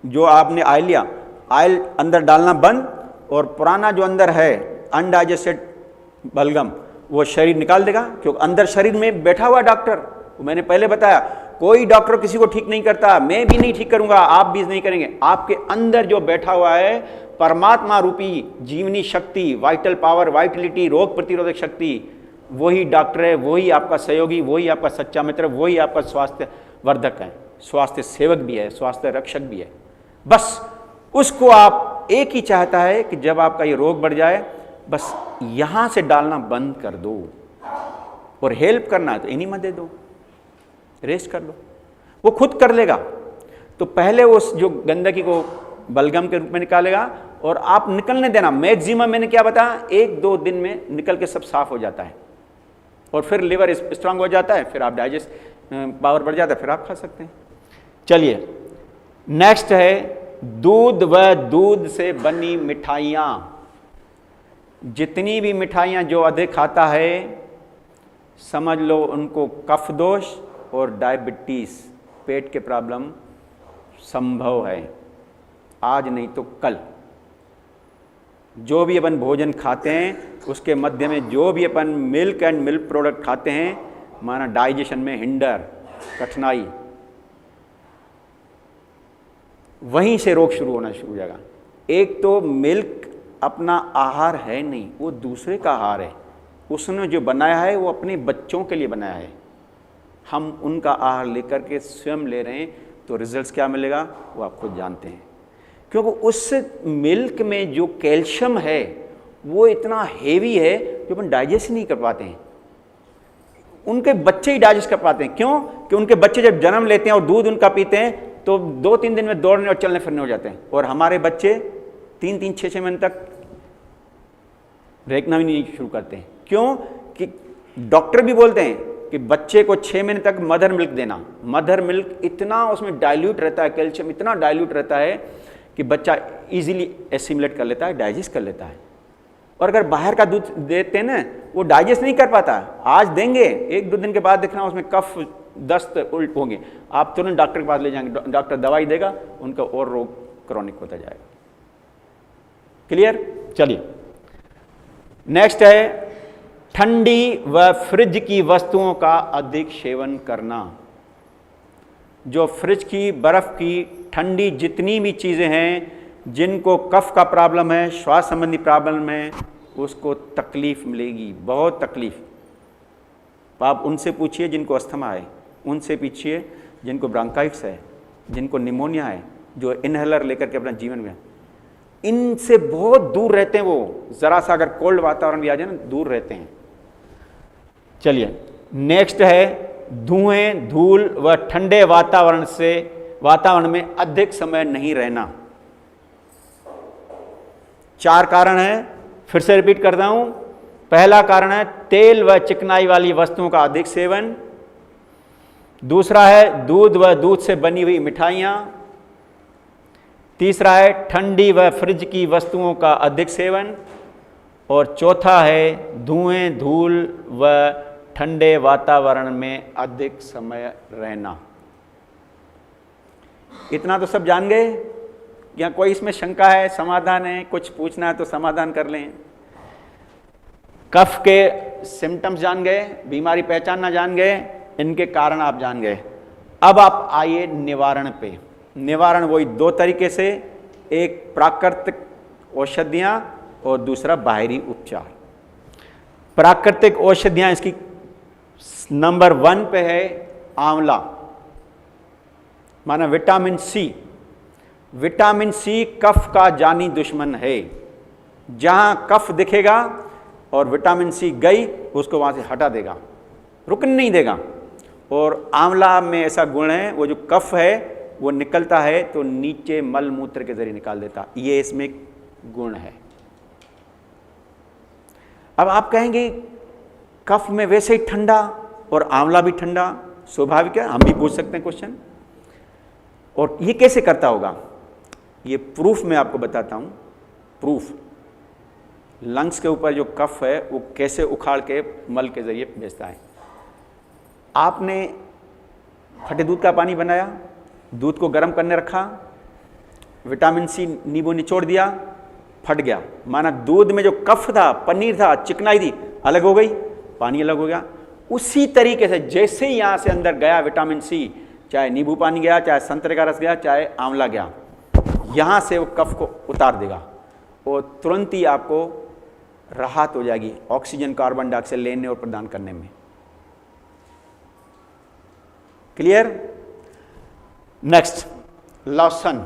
जो आपने आयल लिया, आयल अंदर डालना बंद, और पुराना जो अंदर है अनडाइजेस्टेड बलगम वो शरीर निकाल देगा, क्योंकि अंदर शरीर में बैठा हुआ डॉक्टर। मैंने पहले बताया, कोई डॉक्टर किसी को ठीक नहीं करता, मैं भी नहीं ठीक करूंगा, आप भी नहीं करेंगे। आपके अंदर जो बैठा हुआ है परमात्मा रूपी जीवनी शक्ति, वाइटल पावर, वाइटलिटी, रोग प्रतिरोधक शक्ति, वही डॉक्टर है, वही आपका सहयोगी, वही आपका सच्चा मित्र, वही आपका स्वास्थ्य वर्धक है, स्वास्थ्य सेवक भी है, स्वास्थ्य रक्षक भी है। बस उसको आप, एक ही चाहता है कि जब आपका ये रोग बढ़ जाए, बस यहां से डालना बंद कर दो, और हेल्प करना है तो इन्हीं में दे दो, रेस्ट कर लो, वो खुद कर लेगा। तो पहले उस जो गंदगी को बलगम के रूप में निकालेगा, और आप निकलने देना। मैक्सिमम मैंने क्या बताया, 1-2 दिन में निकल के सब साफ हो जाता है, और फिर लिवर स्ट्रांग हो जाता है, फिर आप डाइजेस्ट पावर बढ़ जाता है, फिर आप खा सकते हैं। चलिए नेक्स्ट है दूध व दूध से बनी मिठाइयाँ। जितनी भी मिठाइयाँ जो अधिक खाता है, समझ लो उनको कफ दोष और डायबिटीज, पेट के प्रॉब्लम संभव है, आज नहीं तो कल। जो भी अपन भोजन खाते हैं उसके मध्य में जो भी अपन मिल्क एंड मिल्क प्रोडक्ट खाते हैं, माना डाइजेशन में हिंडर, कठिनाई, वहीं से रोग शुरू होना शुरू हो जाएगा। एक तो मिल्क अपना आहार है नहीं, वो दूसरे का आहार है। उसने जो बनाया है वो अपने बच्चों के लिए बनाया है, हम उनका आहार लेकर के स्वयं ले रहे हैं, तो रिजल्ट्स क्या मिलेगा वो आप खुद जानते हैं। क्योंकि उस मिल्क में जो कैल्शियम है वो इतना हेवी है जो अपन डाइजेस्ट नहीं कर पाते हैं। उनके बच्चे ही डाइजेस्ट कर पाते हैं। क्यों? कि उनके बच्चे जब जन्म लेते हैं और दूध उनका पीते हैं तो 2-3 दिन में दौड़ने और चलने फिरने हो जाते हैं, और हमारे बच्चे 3-3, 6-6 महीने तक रेखना भी नहीं शुरू करते हैं। क्यों? कि डॉक्टर भी बोलते हैं कि बच्चे को 6 महीने तक मदर मिल्क देना। मदर मिल्क इतना उसमें डाइल्यूट रहता है, कैल्शियम इतना डाइल्यूट रहता है कि बच्चा इजीली एसिमुलेट कर लेता है, डाइजेस्ट कर लेता है। और अगर बाहर का दूध देते हैं ना, वो डाइजेस्ट नहीं कर पाता। आज देंगे, 1-2 दिन के बाद देखना उसमें कफ, दस्त, उल्ट होंगे, आप तुरंत डॉक्टर के पास ले जाएंगे, डॉक्टर दवाई देगा, उनका और रोग क्रॉनिक होता जाएगा। क्लियर? चलिए नेक्स्ट है ठंडी व फ्रिज की वस्तुओं का अधिक सेवन करना। जो फ्रिज की, बर्फ की, ठंडी जितनी भी चीज़ें हैं जिनको कफ का प्रॉब्लम है, श्वास संबंधी प्रॉब्लम है, उसको तकलीफ मिलेगी, बहुत तकलीफ। आप उनसे पूछिए जिनको अस्थमा है, उनसे पूछिए जिनको ब्रांकाइटिस है, जिनको निमोनिया है, जो इनहेलर लेकर के अपना जीवन में, इनसे बहुत दूर रहते हैं वो। ज़रा सा अगर कोल्ड वातावरण भी आ जाए ना, दूर रहते हैं। चलिए नेक्स्ट है धुएं, धूल व ठंडे वातावरण में अधिक समय नहीं रहना। 4 कारण है, फिर से रिपीट करता हूं। पहला कारण है तेल व चिकनाई वाली वस्तुओं का अधिक सेवन। दूसरा है दूध व दूध से बनी हुई मिठाइयां। तीसरा है ठंडी व फ्रिज की वस्तुओं का अधिक सेवन। और चौथा है धुएं, धूल व ठंडे वातावरण में अधिक समय रहना। इतना तो सब जान गए? या कोई इसमें शंका है, समाधान है, कुछ पूछना है तो समाधान कर लें। कफ के सिम्टम्स जान गए, बीमारी पहचानना जान गए, इनके कारण आप जान गए। अब आप आइए निवारण पे। निवारण वही 2 तरीके से, एक प्राकृतिक औषधियां और दूसरा बाहरी उपचार। प्राकृतिक औषधियां इसकी नंबर 1 पे है आंवला, माना विटामिन सी। विटामिन सी कफ का जानी दुश्मन है। जहां कफ दिखेगा और विटामिन सी गई, उसको वहां से हटा देगा, रुकने नहीं देगा। और आंवला में ऐसा गुण है, वो जो कफ है वो निकलता है तो नीचे मल मूत्र के जरिए निकाल देता, ये इसमें गुण है। अब आप कहेंगे कफ में वैसे ही ठंडा और आंवला भी ठंडा, स्वाभाविक है, हम भी पूछ सकते हैं क्वेश्चन। और ये कैसे करता होगा? ये प्रूफ मैं आपको बताता हूं। प्रूफ, लंग्स के ऊपर जो कफ है वो कैसे उखाड़ के मल के जरिए भेजता है। आपने फटे दूध का पानी बनाया, दूध को गर्म करने रखा, विटामिन सी नींबू निचोड़ दिया, फट गया, माना दूध में जो कफ था, पनीर था, चिकनाई थी, अलग हो गई, पानी अलग हो गया। उसी तरीके से जैसे ही यहां से अंदर गया विटामिन सी, चाहे नींबू पानी गया, चाहे संतरे का रस गया, चाहे आंवला गया, यहां से वो कफ को उतार देगा और तुरंत ही आपको राहत हो जाएगी ऑक्सीजन, कार्बन डाइऑक्साइड लेने और प्रदान करने में। क्लियर? नेक्स्ट, लहसुन।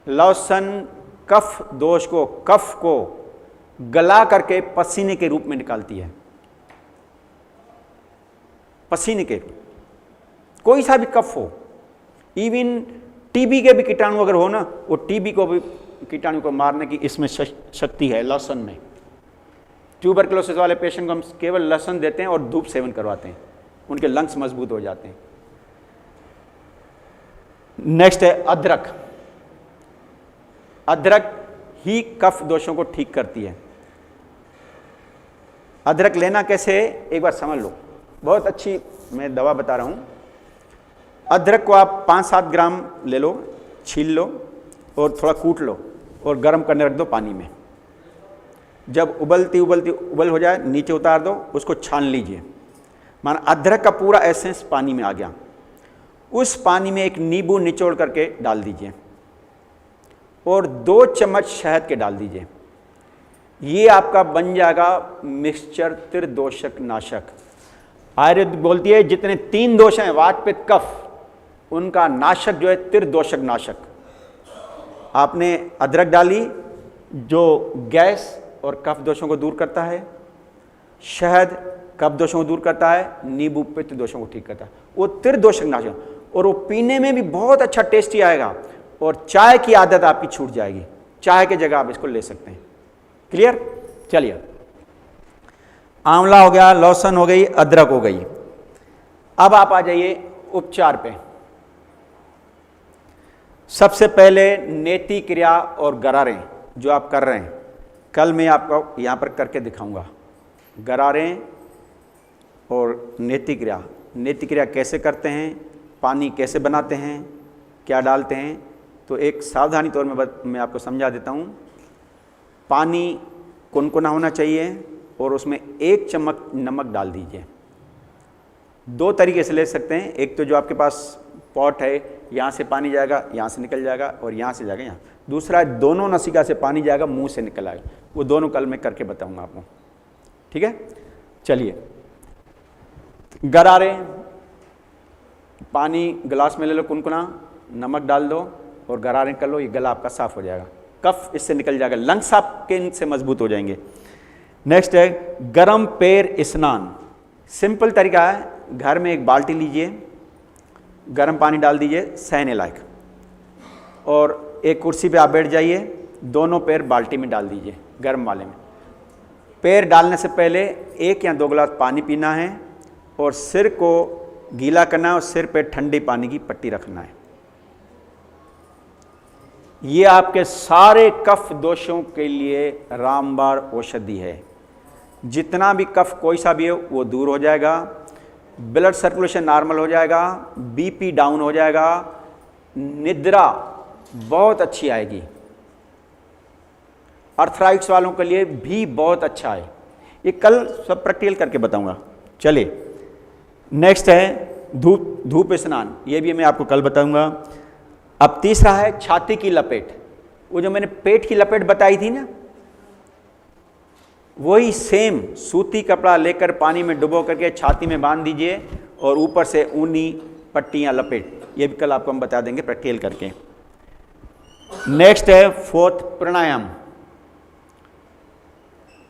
लहसुन कफ दोष को, कफ को गला करके पसीने के रूप में निकालती है। पसीने के, कोई सा भी कफ हो, इवन टीबी के भी कीटाणु अगर हो ना, वो टीबी को भी, कीटाणु को मारने की इसमें शक्ति है लहसुन में। ट्यूबरकुलोसिस वाले पेशेंट को हम केवल लहसुन देते हैं और धूप सेवन करवाते हैं, उनके लंग्स मजबूत हो जाते हैं। नेक्स्ट है अदरक। अदरक ही कफ दोषों को ठीक करती है। अदरक लेना कैसे है एक बार समझ लो, बहुत अच्छी मैं दवा बता रहा हूं। अदरक को आप 5-7 ग्राम ले लो, छील लो और थोड़ा कूट लो और गर्म करने रख दो पानी में। जब उबल हो जाए नीचे उतार दो, उसको छान लीजिए। माना अदरक का पूरा एसेंस पानी में आ गया, उस पानी में एक नींबू निचोड़ करके डाल दीजिए और 2 चम्मच शहद के डाल दीजिए। ये आपका बन जाएगा मिक्सचर त्रिदोषक नाशक। आयुर्वेद बोलती है जितने 3 दोष हैं, वात पित्त कफ, उनका नाशक जो है त्रिदोषक नाशक। आपने अदरक डाली जो गैस और कफ दोषों को दूर करता है, शहद कफ दोषों को दूर करता है, नींबू पित्त दोषों को ठीक करता है, वो त्रिदोषक नाशक, और वो पीने में भी बहुत अच्छा टेस्टी आएगा। और चाय की आदत आपकी छूट जाएगी, चाय की जगह आप इसको ले सकते हैं। क्लियर? चलिए, आंवला हो गया, लहसुन हो गई, अदरक हो गई। अब आप आ जाइए उपचार पे। सबसे पहले नेति क्रिया और गरारे जो आप कर रहे हैं, कल मैं आपको यहाँ पर करके दिखाऊंगा। गरारे और नेति क्रिया कैसे करते हैं, पानी कैसे बनाते हैं, क्या डालते हैं, तो एक सावधानी तौर में मैं आपको समझा देता हूँ। पानी कुनकुना होना चाहिए और उसमें 1 चम्मच नमक डाल दीजिए। 2 तरीके से ले सकते हैं, एक तो जो आपके पास पॉट है, यहाँ से पानी जाएगा, यहाँ से निकल जाएगा, और यहाँ से जाएगा यहाँ। दूसरा, दोनों नसिका से पानी जाएगा, मुंह से निकल आएगा। वो दोनों कल मैं करके बताऊंगा आपको, ठीक है? चलिए, गरारे, पानी गिलास में ले लो कुनकुना, नमक डाल दो और गरारे कर लो, ये गला आपका साफ हो जाएगा, कफ इससे निकल जाएगा, लंग्स आपके इनसे मजबूत हो जाएंगे। नेक्स्ट है गरम पैर स्नान। सिंपल तरीका है, घर में एक बाल्टी लीजिए, गर्म पानी डाल दीजिए सहने लायक, और एक कुर्सी पे आप बैठ जाइए, दोनों पैर बाल्टी में डाल दीजिए गर्म वाले में। पैर डालने से पहले 1 या 2 गिलास पानी पीना है और सिर को गीला करना है और सिर पे ठंडे पानी की पट्टी रखना है। ये आपके सारे कफ दोषों के लिए रामबाण औषधि है। जितना भी कफ कोई सा भी है वो दूर हो जाएगा, ब्लड सर्कुलेशन नॉर्मल हो जाएगा, बीपी डाउन हो जाएगा, निद्रा बहुत अच्छी आएगी। अर्थराइट्स वालों के लिए भी बहुत अच्छा है। ये कल सब प्रैक्टिकल करके बताऊंगा। चलिए, नेक्स्ट है धूप स्नान, ये भी मैं आपको कल बताऊंगा। अब तीसरा है छाती की लपेट। वो जो मैंने पेट की लपेट बताई थी ना, वही सेम सूती कपड़ा लेकर पानी में डुबो करके छाती में बांध दीजिए और ऊपर से ऊनी पट्टियां लपेट। ये भी कल आपको हम बता देंगे प्रैक्टिकल करके। नेक्स्ट है 4th प्राणायाम।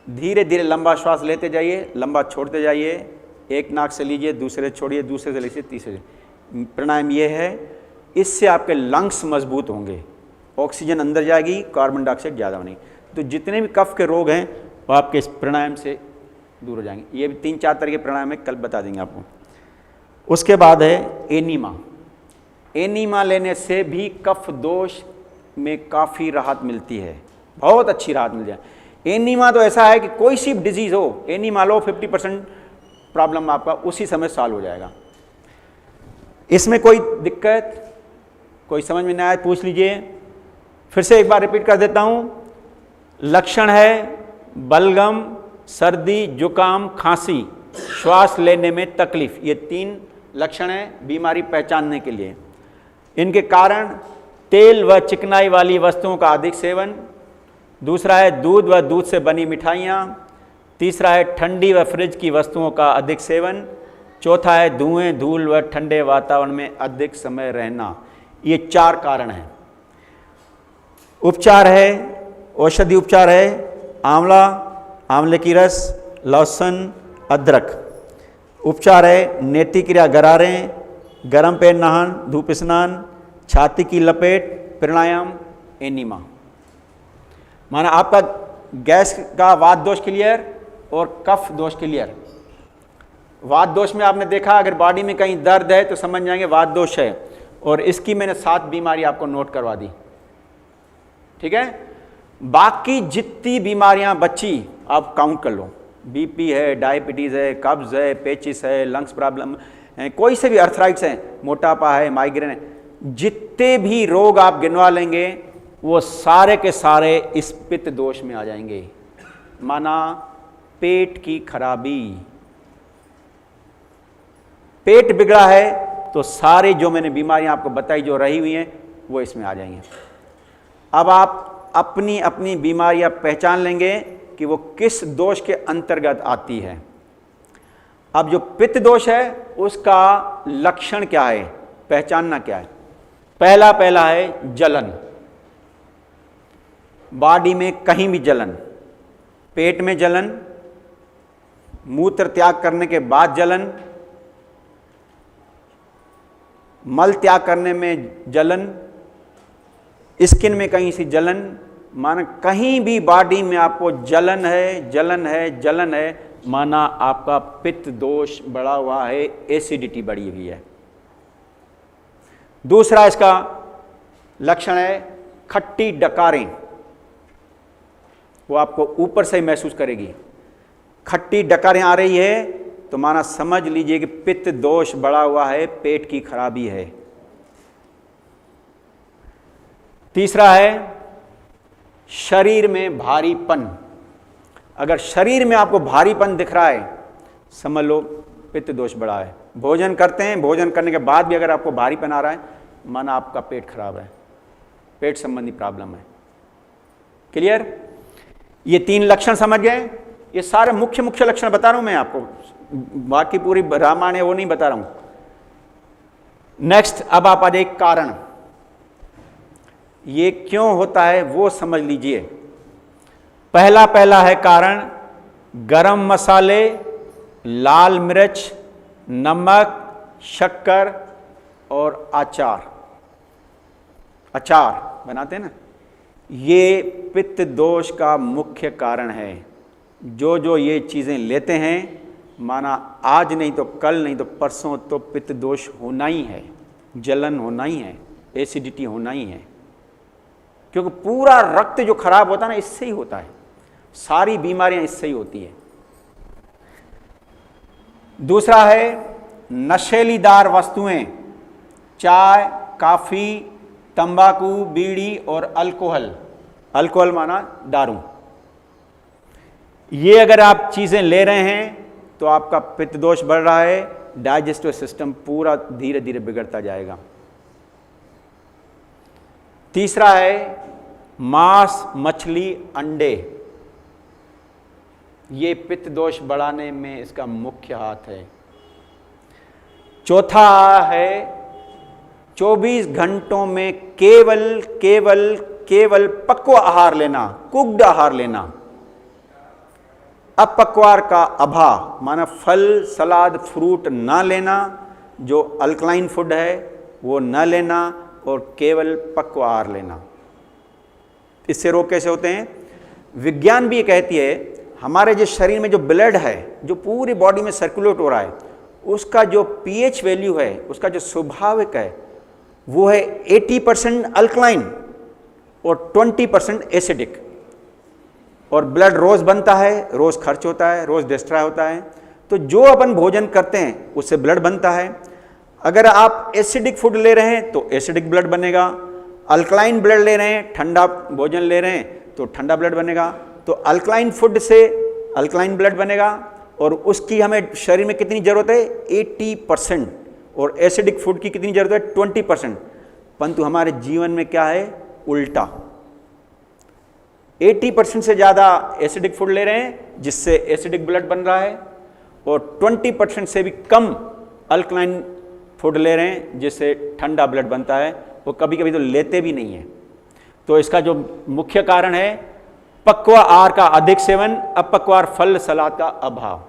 धीरे धीरे लंबा श्वास लेते जाइए, लंबा छोड़ते जाइए। एक नाक से लीजिए, दूसरे छोड़िए, दूसरे से लीजिए, तीसरे। प्राणायाम ये है, इससे आपके लंग्स मजबूत होंगे, ऑक्सीजन अंदर जाएगी, कार्बन डाइऑक्साइड ज़्यादा बनेगी। तो जितने भी कफ के रोग हैं वो आपके इस प्राणायाम से दूर हो जाएंगे। ये भी 3-4 तरह के प्राणायाम है, कल बता देंगे आपको। उसके बाद है एनीमा। एनीमा लेने से भी कफ दोष में काफ़ी राहत मिलती है, बहुत अच्छी राहत मिल जाए। एनीमा तो ऐसा है कि कोई सी डिजीज़ हो, एनीमा लो, 50% प्रॉब्लम आपका उसी समय सॉल्व हो जाएगा। इसमें कोई दिक्कत, कोई समझ में नहीं आए पूछ लीजिए। फिर से एक बार रिपीट कर देता हूँ। लक्षण है बलगम, सर्दी, जुकाम, खांसी, श्वास लेने में तकलीफ। ये 3 लक्षण हैं बीमारी पहचानने के लिए। इनके कारण तेल व चिकनाई वाली वस्तुओं का अधिक सेवन। दूसरा है दूध व दूध से बनी मिठाइयाँ। तीसरा है ठंडी व फ्रिज की वस्तुओं का अधिक सेवन। चौथा है धुएं, धूल व ठंडे वातावरण में अधिक समय रहना। ये 4 कारण हैं। उपचार है, औषधि उपचार है आंवला, आंवले की रस, लहसुन, अदरक। उपचार है नेति क्रिया, गरारे, गर्म पैर नहान, धूप स्नान, छाती की लपेट, प्राणायाम, एनीमा। माना आपका गैस का वात दोष क्लियर और कफ दोष क्लियर। वात दोष में आपने देखा अगर बॉडी में कहीं दर्द है तो समझ जाएंगे वात दोष है, और इसकी मैंने 7 बीमारी आपको नोट करवा दी, ठीक है। बाकी जितनी बीमारियां बची आप काउंट कर लो। बीपी है, डायबिटीज़ है, कब्ज है, पेचिस है, लंग्स प्रॉब्लम है, कोई से भी अर्थराइट्स हैं, मोटापा है, माइग्रेन है, जितने भी रोग आप गिनवा लेंगे वो सारे के सारे इस पित्त दोष में आ जाएंगे। माना पेट की खराबी। पेट बिगड़ा है तो सारे जो मैंने बीमारियां आपको बताई जो रही हुई हैं वो इसमें आ जाएंगी। अब आप अपनी अपनी बीमारियां पहचान लेंगे कि वो किस दोष के अंतर्गत आती है। अब जो पित्त दोष है उसका लक्षण क्या है, पहचानना क्या है। पहला है जलन, बॉडी में कहीं भी जलन, पेट में जलन, मूत्र त्याग करने के बाद जलन, मल त्याग करने में जलन, स्किन में कहीं सी जलन, माना कहीं भी बॉडी में आपको जलन है, माना आपका पित्त दोष बढ़ा हुआ है, एसिडिटी बढ़ी हुई है। दूसरा इसका लक्षण है खट्टी डकारें, वो आपको ऊपर से महसूस करेगी। खट्टी डकारें आ रही है तो माना समझ लीजिए कि पित्त दोष बढ़ा हुआ है, पेट की खराबी है। तीसरा है शरीर में भारीपन। अगर शरीर में आपको भारीपन दिख रहा है समझ लो पित्त दोष बढ़ा है। भोजन करते हैं, भोजन करने के बाद भी अगर आपको भारीपन आ रहा है माना आपका पेट खराब है, पेट संबंधी प्रॉब्लम है। क्लियर? ये 3 लक्षण समझ गए। ये सारे मुख्य लक्षण बता रहा हूं मैं आपको, बाकी पूरी रामायण है वो नहीं बता रहा हूं। नेक्स्ट, अब आप आ जाइए कारण, ये क्यों होता है वो समझ लीजिए। पहला है कारण गरम मसाले, लाल मिर्च, नमक, शक्कर और अचार बनाते हैं ना, ये पित्त दोष का मुख्य कारण है। जो ये चीज़ें लेते हैं माना आज नहीं तो कल नहीं तो परसों तो पित्त दोष होना ही है, जलन होना ही है, एसिडिटी होना ही है, क्योंकि पूरा रक्त जो खराब होता है ना इससे ही होता है, सारी बीमारियां इससे ही होती है। दूसरा है नशेलीदार वस्तुएं, चाय, कॉफी, तंबाकू, बीड़ी और अल्कोहल माना दारू। ये अगर आप चीजें ले रहे हैं तो आपका पित्त दोष बढ़ रहा है, डाइजेस्टिव सिस्टम पूरा धीरे धीरे बिगड़ता जाएगा। तीसरा है मांस, मछली, अंडे, ये पित्त दोष बढ़ाने में इसका मुख्य हाथ है। चौथा है 24 घंटों में केवल पक्व आहार लेना, कुक्ड आहार लेना। अपक्वार का अभाव माना फल, सलाद, फ्रूट ना लेना, जो अल्कलाइन फूड है वो ना लेना और केवल पक्व आहार लेना। इससे रोग कैसे होते हैं? विज्ञान भी ये कहती है हमारे जो शरीर में जो ब्लड है जो पूरी बॉडी में सर्कुलेट हो रहा है उसका जो पीएच वैल्यू है, उसका जो स्वाभाविक है वो है 80% अल्कलाइन और 20% एसिडिक। और ब्लड रोज बनता है, रोज खर्च होता है, रोज डिस्ट्रॉय होता है। तो जो अपन भोजन करते हैं उससे ब्लड बनता है। अगर आप एसिडिक फूड ले रहे हैं तो एसिडिक ब्लड बनेगा, अल्कलाइन ब्लड ले रहे हैं, ठंडा भोजन ले रहे हैं तो ठंडा ब्लड बनेगा। तो अल्कलाइन फूड से अल्कलाइन ब्लड बनेगा और उसकी हमें शरीर में कितनी जरूरत है? 80%। और एसिडिक फूड की कितनी जरूरत है? 20%। परंतु हमारे जीवन में क्या है? उल्टा, 80% से ज़्यादा एसिडिक फूड ले रहे हैं जिससे एसिडिक ब्लड बन रहा है और 20% से भी कम अल्कलाइन फूड ले रहे हैं जिससे ठंडा ब्लड बनता है। वो कभी कभी तो लेते भी नहीं है। तो इसका जो मुख्य कारण है पक्व आहार का अधिक सेवन, अपक्वार फल सलाद का अभाव।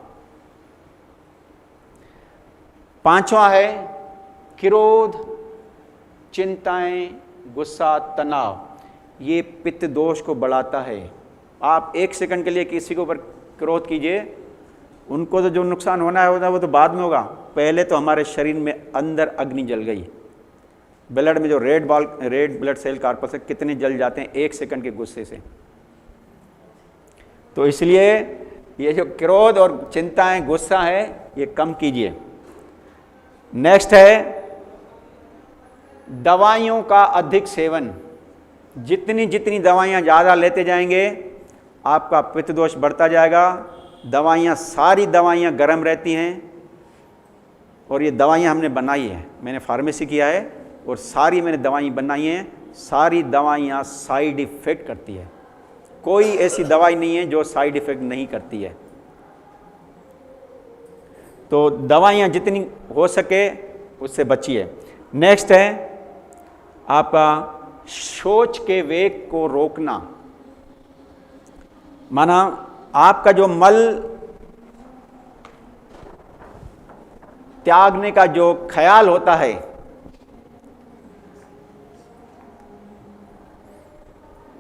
पांचवा है क्रोध, चिंताएं, गुस्सा, तनाव, ये पित्त दोष को बढ़ाता है। आप 1 सेकंड के लिए किसी के ऊपर क्रोध कीजिए, उनको तो जो नुकसान होना है वो तो बाद में होगा, पहले तो हमारे शरीर में अंदर अग्नि जल गई। ब्लड में जो रेड ब्लड सेल कार्पस कितने जल जाते हैं 1 सेकंड के गुस्से से। तो इसलिए ये जो क्रोध और चिंताएं, गुस्सा है, ये कम कीजिए। नेक्स्ट है दवाइयों का अधिक सेवन। जितनी दवाइयां ज़्यादा लेते जाएंगे आपका पित्त दोष बढ़ता जाएगा। दवाइयाँ, सारी दवाइयाँ गर्म रहती हैं, और ये दवाइयाँ हमने बनाई है, मैंने फार्मेसी किया है और सारी मैंने दवाई बनाई हैं। सारी दवाइयाँ साइड इफ़ेक्ट करती है, कोई ऐसी दवाई नहीं है जो साइड इफ़ेक्ट नहीं करती है। तो दवाइयाँ जितनी हो सके उससे बचिए। नेक्स्ट है आपका सोच के वेग को रोकना। माना आपका जो मल त्यागने का जो ख्याल होता है,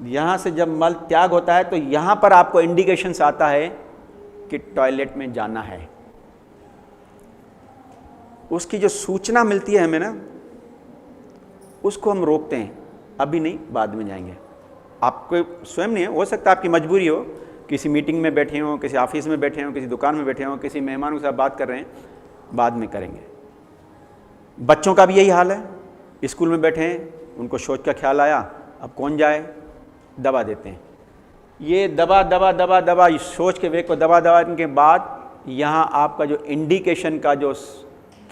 यहां से जब मल त्याग होता है तो यहां पर आपको इंडिकेशंस आता है कि टॉयलेट में जाना है। उसकी जो सूचना मिलती है हमें ना, उसको हम रोकते हैं, अभी नहीं बाद में जाएंगे। आपको स्वयं नहीं है, हो सकता है आपकी मजबूरी हो, किसी मीटिंग में बैठे हो, किसी ऑफिस में बैठे हो, किसी दुकान में बैठे हो, किसी मेहमानों के साथ बात कर रहे हैं, बाद में करेंगे। बच्चों का भी यही हाल है, स्कूल में बैठे हैं, उनको सोच का ख्याल आया, अब कौन जाए, दबा देते हैं। ये दबा दबा दबा दबा सोच के वेग को दबा दबाने के बाद यहाँ आपका जो इंडिकेशन का जो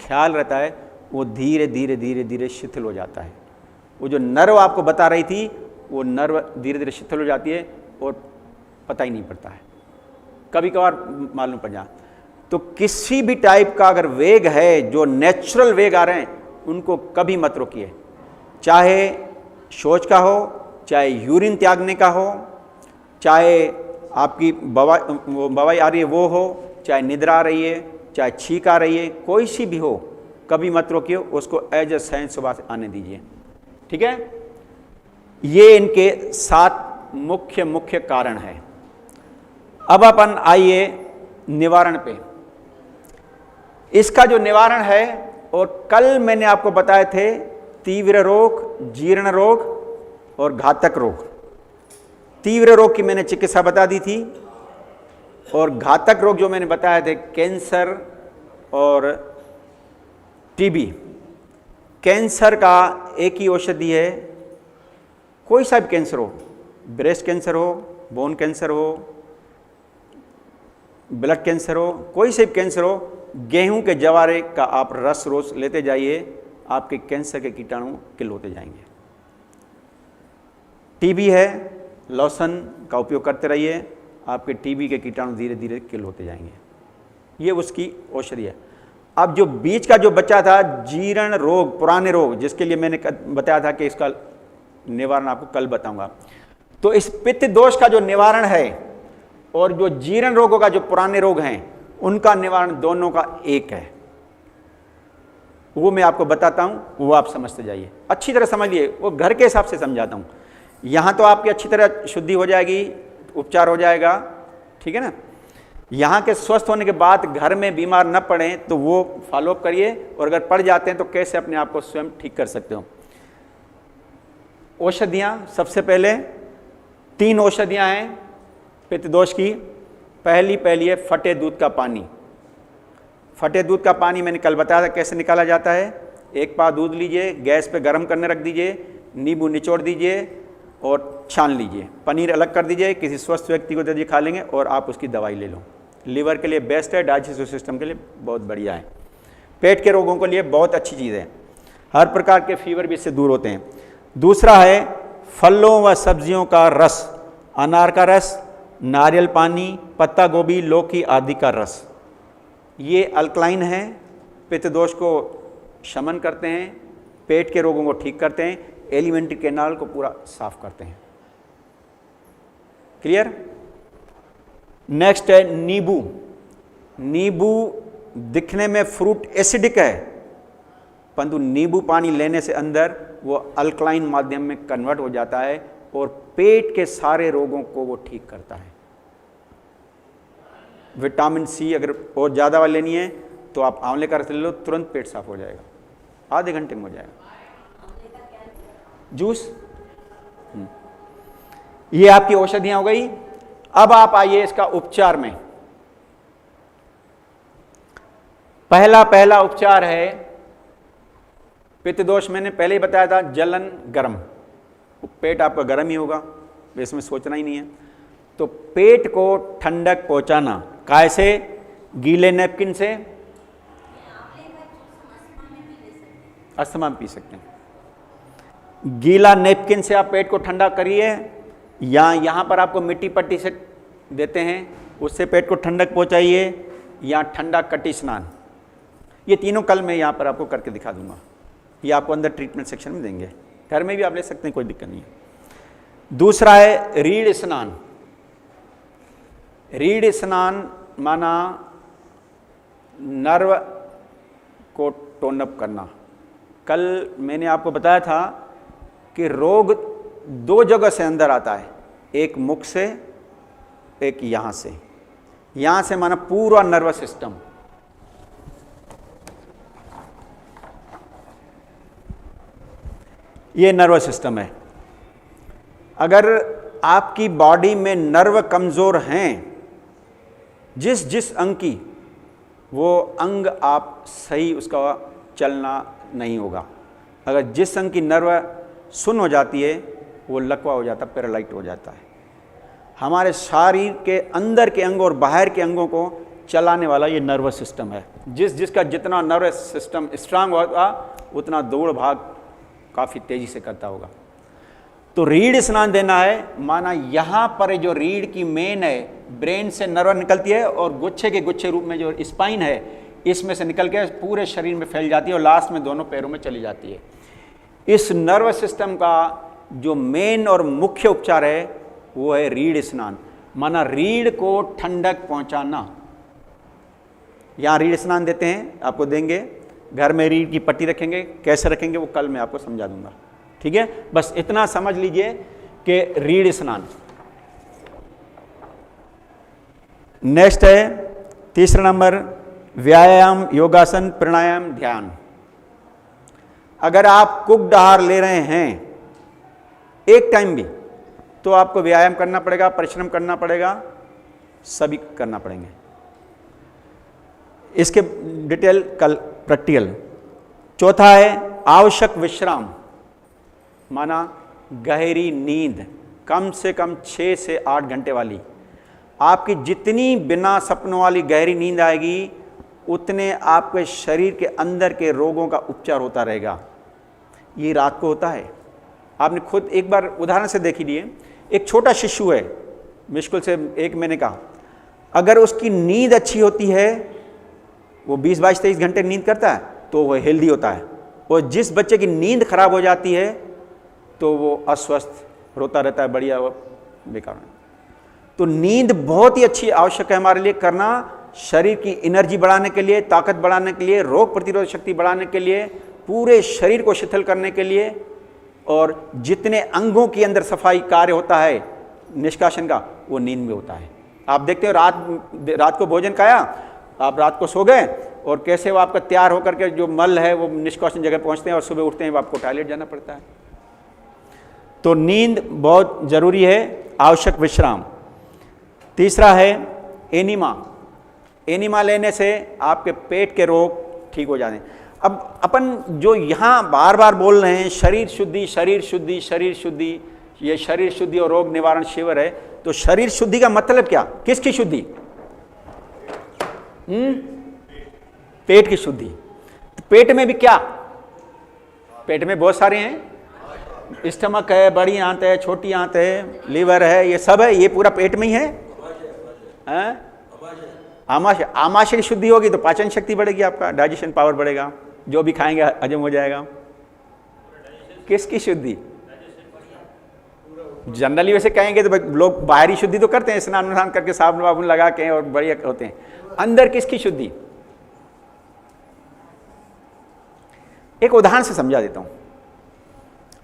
ख्याल रहता है वो धीरे धीरे धीरे धीरे शिथिल हो जाता है। वो जो नर्व आपको बता रही थी वो नर्व धीरे धीरे शिथिल हो जाती है और पता ही नहीं पड़ता है, कभी कभार मालूम पड़ जाए। तो किसी भी टाइप का अगर वेग है, जो नेचुरल वेग आ रहे हैं, उनको कभी मत रोकिए। चाहे शौच का हो, चाहे यूरिन त्यागने का हो, चाहे आपकी बवाई आ रही है वो हो, चाहे निद्रा आ रही है, चाहे छींक आ रही है, कोई सी भी हो, कभी मत रोकिए, उसको एज ए साइन सुबह से आने दीजिए। ठीक है, ये इनके 7 मुख्य कारण है। अब अपन आइए निवारण पे। इसका जो निवारण है, और कल मैंने आपको बताए थे तीव्र रोग, जीर्ण रोग और घातक रोग। तीव्र रोग की मैंने चिकित्सा बता दी थी, और घातक रोग जो मैंने बताए थे कैंसर और टीबी। कैंसर का एक ही औषधि है, कोई सा भी कैंसर हो, ब्रेस्ट कैंसर हो, बोन कैंसर हो, ब्लड कैंसर हो, कोई से भी कैंसर हो, गेहूं के जवारे का आप रस रोज लेते जाइए, आपके कैंसर के कीटाणु किल होते जाएंगे। टीबी है, लोशन का उपयोग करते रहिए, आपके टीबी के कीटाणु धीरे धीरे किल होते जाएंगे। ये उसकी औषधि है। अब जो बीच का जो बचा था जीर्ण रोग, पुराने रोग, जिसके लिए मैंने बताया था कि इसका निवारण आपको कल बताऊंगा। तो इस पित्त दोष का जो निवारण है और जो जीर्ण रोगों का जो पुराने रोग हैं, उनका निवारण दोनों का एक है। वो मैं आपको बताता हूं, वो आप समझते जाइए, अच्छी तरह समझिए, वो घर के हिसाब से समझाता हूं। यहां तो आपकी अच्छी तरह शुद्धि हो जाएगी, उपचार हो जाएगा, ठीक है ना। यहाँ के स्वस्थ होने के बाद घर में बीमार न पड़े तो वो फॉलोअप करिए, और अगर पड़ जाते हैं तो कैसे अपने आप को स्वयं ठीक कर सकते हो। औषधियाँ, सबसे पहले 3 औषधियाँ हैं पित्त दोष की। पहली है फटे दूध का पानी। फटे दूध का पानी मैंने कल बताया था कैसे निकाला जाता है। 1 पाव दूध लीजिए, गैस पे गर्म करने रख दीजिए, नींबू निचोड़ दीजिए और छान लीजिए, पनीर अलग कर दीजिए, किसी स्वस्थ व्यक्ति को दे दीजिए, खा लेंगे, और आप उसकी दवाई ले लो। लीवर के लिए बेस्ट है, डाइजेस्टिव सिस्टम के लिए बहुत बढ़िया है, पेट के रोगों के लिए बहुत अच्छी चीज़ है, हर प्रकार के फीवर भी इससे दूर होते हैं। दूसरा है फलों व सब्जियों का रस, अनार का रस, नारियल पानी, पत्ता गोभी, लौकी आदि का रस। ये अल्कलाइन है, पित्त दोष को शमन करते हैं, पेट के रोगों को ठीक करते हैं, एलिमेंट्री कैनाल को पूरा साफ करते हैं। क्लियर। नेक्स्ट है नींबू। नींबू दिखने में फ्रूट एसिडिक है, परंतु नींबू पानी लेने से अंदर वो अल्कलाइन माध्यम में कन्वर्ट हो जाता है और पेट के सारे रोगों को वो ठीक करता है। विटामिन सी अगर और ज़्यादा वाली लेनी है तो आप आंवले का रस ले लो, तुरंत पेट साफ हो जाएगा, आधे घंटे में हो जाएगा। जूस, ये आपकी औषधियां हो गई। अब आप आइए इसका उपचार में। पहला उपचार है पित्त दोष, मैंने पहले ही बताया था, जलन गर्म, पेट आपका गर्म ही होगा, इसमें सोचना ही नहीं है। तो पेट को ठंडक पहुंचाना कैसे? गीले नैपकिन से, अस्थमा में पी सकते हैं। गीला नैपकिन से आप पेट को ठंडा करिए, या यहाँ पर आपको मिट्टी पट्टी से देते हैं उससे पेट को ठंडक पहुंचाइए, या ठंडा कटी स्नान। ये तीनों कल मैं यहाँ पर आपको करके दिखा दूंगा, ये आपको अंदर ट्रीटमेंट सेक्शन में देंगे, घर में भी आप ले सकते हैं, कोई दिक्कत नहीं है। दूसरा है रीढ़ स्नान। रीढ़ स्नान माना नर्व को टोन अप करना। कल मैंने आपको बताया था कि रोग दो जगह से अंदर आता है, एक मुख से, एक यहां से। यहां से माना पूरा नर्वस सिस्टम। ये नर्वस सिस्टम है। अगर आपकी बॉडी में नर्व कमजोर हैं, जिस जिस अंग की, वो अंग आप सही उसका चलना नहीं होगा। अगर जिस अंग की नर्व सुन्न हो जाती है, वो लकवा हो जाता है, पैरालाइट हो जाता है। हमारे शरीर के अंदर के अंग और बाहर के अंगों को चलाने वाला ये नर्वस सिस्टम है। जिसका जितना नर्वस सिस्टम स्ट्रांग होगा, उतना दौड़ भाग काफ़ी तेज़ी से करता होगा। तो रीढ़ स्नान देना है, माना यहाँ पर जो रीढ़ की मेन है, ब्रेन से नर्व निकलती है और गुच्छे के गुच्छे रूप में जो स्पाइन है, इसमें से निकल के पूरे शरीर में फैल जाती है और लास्ट में दोनों पैरों में चली जाती है। इस नर्वस सिस्टम का जो मेन और मुख्य उपचार है वो है रीढ़ स्नान, माना रीढ़ को ठंडक पहुंचाना। यहाँ रीढ़ स्नान देते हैं, आपको देंगे, घर में रीढ़ की पट्टी रखेंगे, कैसे रखेंगे वो कल मैं आपको समझा दूंगा, ठीक है। बस इतना समझ लीजिए कि रीढ़ स्नान। नेक्स्ट है तीसरा नंबर, व्यायाम, योगासन, प्राणायाम, ध्यान। अगर आप कुक्ड आहार ले रहे हैं एक टाइम भी, तो आपको व्यायाम करना पड़ेगा, परिश्रम करना पड़ेगा, सभी करना पड़ेंगे। इसके डिटेल कल प्रैक्टिकल। चौथा है आवश्यक विश्राम, माना गहरी नींद, कम से कम 6 से 8 घंटे वाली। आपकी जितनी बिना सपनों वाली गहरी नींद आएगी, उतने आपके शरीर के अंदर के रोगों का उपचार होता रहेगा। ये रात को होता है। आपने खुद एक बार उदाहरण से देख लिए, एक छोटा शिशु है, मुश्किल से 1 महीने का, अगर उसकी नींद अच्छी होती है, वो 20, 22, 23 घंटे नींद करता है, तो वो हेल्दी होता है। और जिस बच्चे की नींद खराब हो जाती है, तो वो अस्वस्थ रोता रहता है, बढ़िया बेकार। तो नींद बहुत ही अच्छी आवश्यक है हमारे लिए करना, शरीर की एनर्जी बढ़ाने के लिए, ताकत बढ़ाने के लिए, रोग प्रतिरोधक शक्ति बढ़ाने के लिए, पूरे शरीर को शिथिल करने के लिए, और जितने अंगों के अंदर सफाई कार्य होता है निष्कासन का, वो नींद में होता है। आप देखते हो रात को भोजन खाया, आप रात को सो गए, और कैसे वो आपका तैयार होकर के जो मल है वो निष्कासन जगह पहुंचते हैं, और सुबह उठते हैं आपको टॉयलेट जाना पड़ता है। तो नींद बहुत जरूरी है, आवश्यक विश्राम। तीसरा है एनीमा। एनीमा लेने से आपके पेट के रोग ठीक हो जाते हैं। अब अपन जो यहाँ बार बार बोल रहे हैं, शरीर शुद्धि, शरीर शुद्धि, शरीर शुद्धि, ये शरीर शुद्धि और रोग निवारण शिविर है, तो शरीर शुद्धि का मतलब क्या? किसकी शुद्धि? पेट की शुद्धि। तो पेट में भी क्या? पेट में बहुत सारे हैं, स्टमक है, बड़ी आंत है, छोटी आंत है, लीवर है, ये सब है, ये पूरा पेट में ही है। आमाशय की शुद्धि होगी तो पाचन शक्ति बढ़ेगी, आपका डाइजेशन पावर बढ़ेगा, जो भी खाएंगे हजम हो जाएगा। किसकी शुद्धि? जनरली वैसे कहेंगे तो लोग बाहरी शुद्धि तो करते हैं, स्नान वान करके साबुन वाबुन लगा के और बढ़िया होते हैं। अंदर किसकी शुद्धि? एक उदाहरण से समझा देता हूं।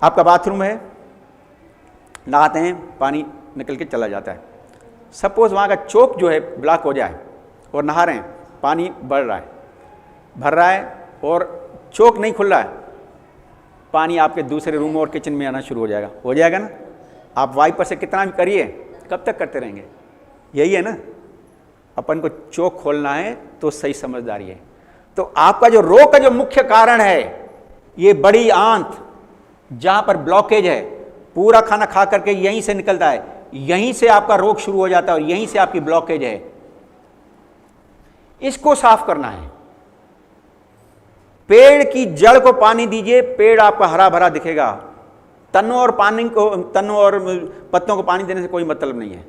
आपका बाथरूम है, नहाते हैं, पानी निकल के चला जाता है। सपोज वहां का चोक जो है ब्लॉक हो जाए और नहा रहे हैं, पानी बढ़ रहा है, भर रहा है और चोक नहीं खुल रहा है, पानी आपके दूसरे रूम और किचन में आना शुरू हो जाएगा ना। आप वाइपर से कितना भी करिए, कब तक करते रहेंगे? यही है ना, अपन को चोक खोलना है तो सही समझदारी है। तो आपका जो रोग का जो मुख्य कारण है, ये बड़ी आंत जहां पर ब्लॉकेज है, पूरा खाना खा करके यहीं से निकलता है, यहीं से आपका रोग शुरू हो जाता है और यहीं से आपकी ब्लॉकेज है। इसको साफ करना है। पेड़ की जड़ को पानी दीजिए, पेड़ आपका हरा भरा दिखेगा। तनों और पत्तों को पानी देने से कोई मतलब नहीं है।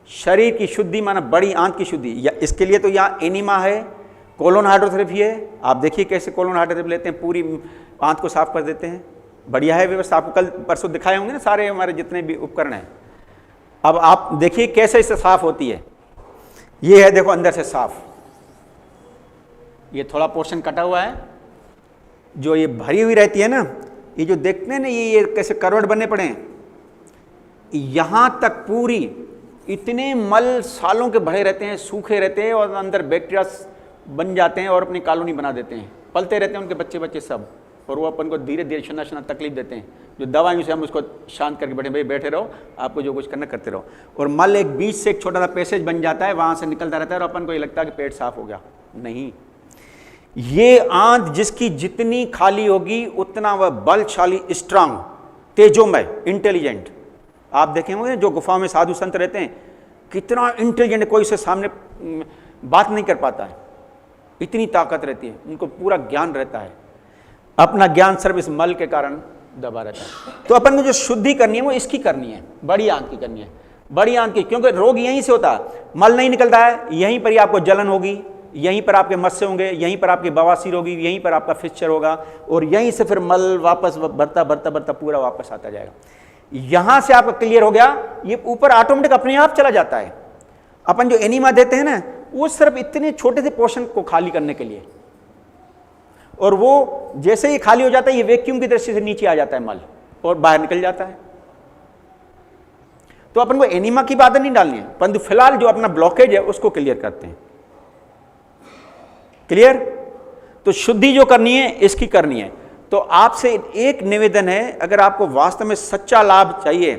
शरीर की शुद्धि माना बड़ी आंत की शुद्धि, या इसके लिए तो यहाँ एनिमा है, कोलोन हाइड्रोथेरेपी है। आप देखिए कैसे कोलोन हाइड्रोथेरेपी लेते हैं, पूरी आंत को साफ कर देते हैं। बढ़िया है व्यवस्था, आपको कल परसों दिखाए होंगे ना सारे हमारे जितने भी उपकरण हैं। अब आप देखिए कैसे इससे साफ होती है। ये है देखो अंदर से साफ, ये थोड़ा पोर्शन कटा हुआ है, जो ये भरी हुई रहती है ना, ये जो देखते हैं ना ये कैसे करवट बने पड़े हैं, यहां तक पूरी इतने मल सालों के भरे रहते हैं, सूखे रहते हैं और अंदर बैक्टीरिया बन जाते हैं और अपनी कॉलोनी बना देते हैं, पलते रहते हैं उनके बच्चे सब, और वो अपन को धीरे धीरे शना तकलीफ देते हैं। जो दवाइयों से हम उसको शांत करके बैठे रहो, आपको जो कुछ करना करते रहो। और मल एक बीच से एक छोटा सा पैसेज बन जाता है, वहां से निकलता रहता है और अपन को ये लगता है कि पेट साफ हो गया। नहीं, ये आंत जिसकी जितनी खाली होगी उतना वह बलशाली, स्ट्रांग, तेजोमय, इंटेलिजेंट। आप देखे होंगे जो गुफा में साधु संत रहते हैं, कितना इंटेलिजेंट, कोई उसके सामने बात नहीं कर पाता है, इतनी ताकत रहती है, उनको पूरा ज्ञान रहता है। अपना ज्ञान सिर्फ इस मल के कारण दबा रहता है। तो अपन को जो शुद्धि करनी है वो इसकी करनी है, बड़ी आंत की करनी है, बड़ी आंत की, क्योंकि रोग यहीं से होता है। मल नहीं निकलता है, यहीं पर ही आपको जलन होगी, यहीं पर आपके मस्से होंगे, यहीं पर आपकी बवासीर होगी, यहीं पर आपका फिक्सचर होगा, और यहीं से फिर मल वापस बढ़ता बढ़ता बढ़ता पूरा वापस आता जाएगा। यहां से आपका क्लियर हो गया, ये ऊपर ऑटोमेटिक अपने आप चला जाता है। अपन जो एनिमा देते हैं ना, वो सिर्फ इतने छोटे से पोर्शन को खाली करने के लिए, और वो जैसे ही खाली हो जाता है, ये वैक्यूम की दृष्टि से नीचे आ जाता है मल और बाहर निकल जाता है। तो अपन को एनिमा की बात नहीं डालनी है, परंतु फिलहाल जो अपना ब्लॉकेज है उसको क्लियर करते हैं। क्लियर? तो शुद्धि जो करनी है इसकी करनी है। तो आपसे एक निवेदन है, अगर आपको वास्तव में सच्चा लाभ चाहिए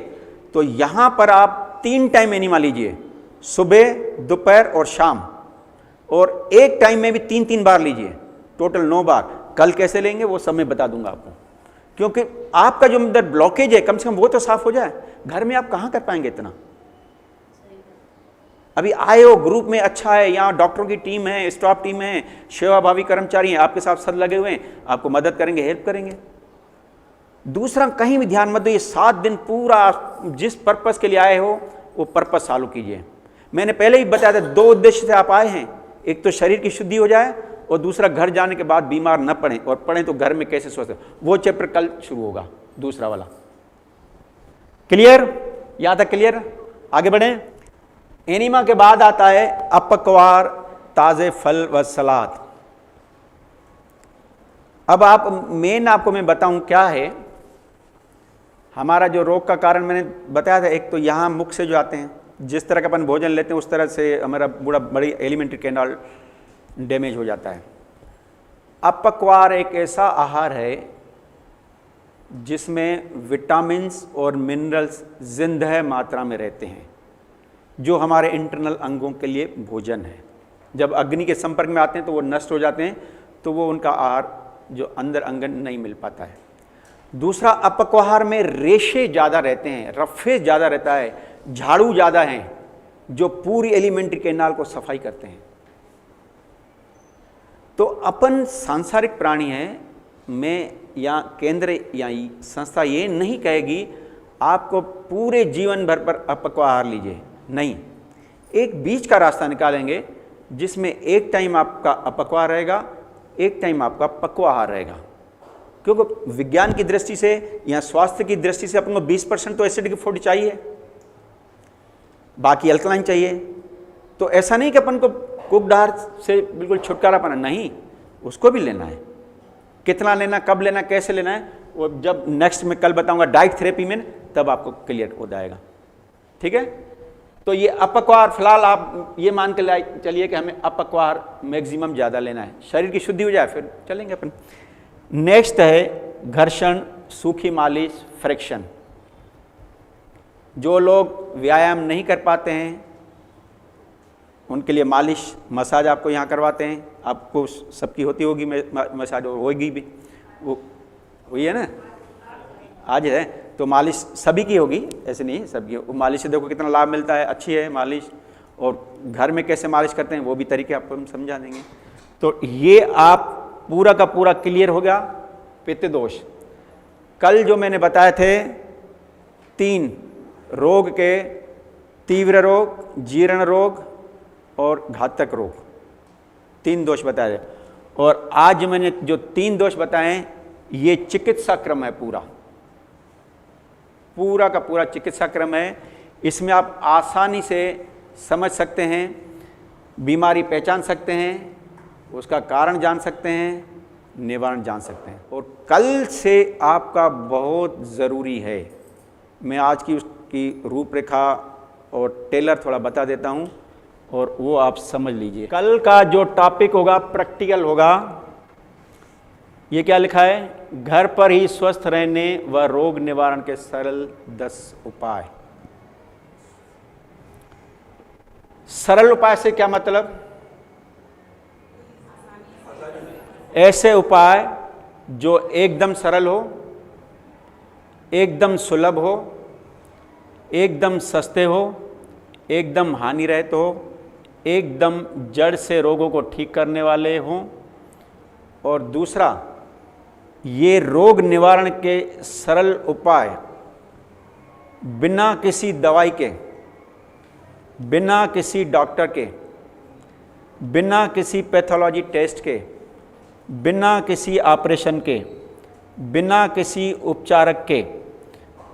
तो यहां पर आप 3 टाइम एनिमा लीजिए, सुबह, दोपहर और शाम, और एक टाइम में भी 3-3 बार लीजिए, टोटल 9 बार। कल कैसे लेंगे वो सब मैं बता दूंगा आपको, क्योंकि आपका जो अंदर ब्लॉकेज है कम से कम वो तो साफ हो जाए। घर में आप कहां कर पाएंगे इतना? अभी आए हो ग्रुप में, अच्छा है, यहाँ डॉक्टरों की टीम है, स्टाफ टीम है, सेवाभावी कर्मचारी हैं, आपके साथ सब लगे हुए हैं, आपको मदद करेंगे, हेल्प करेंगे। दूसरा कहीं भी ध्यान मत दो, ये 7 दिन पूरा जिस पर्पस के लिए आए हो वो पर्पस चालू कीजिए। मैंने पहले ही बताया था 2 उद्देश्य से आप आए हैं, एक तो शरीर की शुद्धि हो जाए और दूसरा घर जाने के बाद बीमार न पड़े, और पड़े तो घर में कैसे स्वस्थ, वो चैप्टर कल शुरू होगा, दूसरा वाला। क्लियर? यहां तक क्लियर? आगे बढ़े। एनिमा के बाद आता है अपक्वार, ताजे फल व सलाद। अब आप मेन आपको मैं बताऊं क्या है हमारा जो रोग का कारण। मैंने बताया था, एक तो यहां मुख से जो आते हैं, जिस तरह का अपन भोजन लेते हैं उस तरह से हमारा बड़ी एलिमेंट्री कैनाल डैमेज हो जाता है। अपक्वार एक ऐसा आहार है जिसमें विटामिन्स और मिनरल्स जिंदा मात्रा में रहते हैं, जो हमारे इंटरनल अंगों के लिए भोजन है। जब अग्नि के संपर्क में आते हैं तो वो नष्ट हो जाते हैं, तो वो उनका आहार जो अंदर अंगन नहीं मिल पाता है। दूसरा, अपक्वाहार में रेशे ज़्यादा रहते हैं, रफेज ज़्यादा रहता है, झाड़ू ज़्यादा हैं, जो पूरी एलिमेंट्री कैनाल को सफाई करते हैं। तो अपन सांसारिक प्राणी हैं, मैं या केंद्र या संस्था ये नहीं कहेगी आपको पूरे जीवन भर पर अपक्वाहार लीजिए, नहीं। एक बीच का रास्ता निकालेंगे जिसमें एक टाइम आपका अपक्वाहार रहेगा, एक टाइम आपका पक्वाहार रहेगा। क्योंकि विज्ञान की दृष्टि से या स्वास्थ्य की दृष्टि से अपन को 20% तो एसिडिक फूड चाहिए, बाकी अल्कलाइन चाहिए। तो ऐसा नहीं कि अपन को कुक्ड आहार से बिल्कुल छुटकारा पाना, नहीं, उसको भी लेना है। कितना लेना, कब लेना, कैसे लेना है, वो जब नेक्स्ट में कल बताऊंगा डाइट थेरेपी में, तब आपको क्लियर हो जाएगा। ठीक है? तो ये अपक्वाहार फिलहाल आप ये मान के चलिए कि हमें अपक्वाहार मैक्सिमम ज़्यादा लेना है, शरीर की शुद्धि हो जाए फिर चलेंगे अपन। नेक्स्ट है घर्षण, सूखी मालिश, फ्रिक्शन। जो लोग व्यायाम नहीं कर पाते हैं उनके लिए मालिश, मसाज आपको यहाँ करवाते हैं। आपको सबकी होती होगी मसाज, और होगी भी, वो हुई है ना, आज है। तो मालिश सभी की होगी, ऐसे नहीं सबकी। मालिश से देखो कितना लाभ मिलता है, अच्छी है मालिश। और घर में कैसे मालिश करते हैं वो भी तरीके आपको हम समझा देंगे। तो ये आप पूरा का पूरा क्लियर हो गया पित्त दोष। कल जो मैंने बताए थे 3 रोग के, तीव्र रोग, जीर्ण रोग और घातक रोग, 3 दोष बताए। और आज मैंने जो 3 दोष बताए ये चिकित्सा क्रम है, पूरा का पूरा चिकित्सा क्रम है। इसमें आप आसानी से समझ सकते हैं, बीमारी पहचान सकते हैं, उसका कारण जान सकते हैं, निवारण जान सकते हैं। और कल से आपका बहुत ज़रूरी है, मैं आज की उसकी रूपरेखा और टेलर थोड़ा बता देता हूं और वो आप समझ लीजिए। कल का जो टॉपिक होगा प्रैक्टिकल होगा। ये क्या लिखा है? घर पर ही स्वस्थ रहने व रोग निवारण के सरल 10 उपाय। सरल उपाय से क्या मतलब? ऐसे उपाय जो एकदम सरल हो, एकदम सुलभ हो, एकदम सस्ते हो, एकदम हानि रहित हो, एकदम जड़ से रोगों को ठीक करने वाले हों। और दूसरा, ये रोग निवारण के सरल उपाय बिना किसी दवाई के, बिना किसी डॉक्टर के, बिना किसी पैथोलॉजी टेस्ट के, बिना किसी ऑपरेशन के, बिना किसी उपचारक के,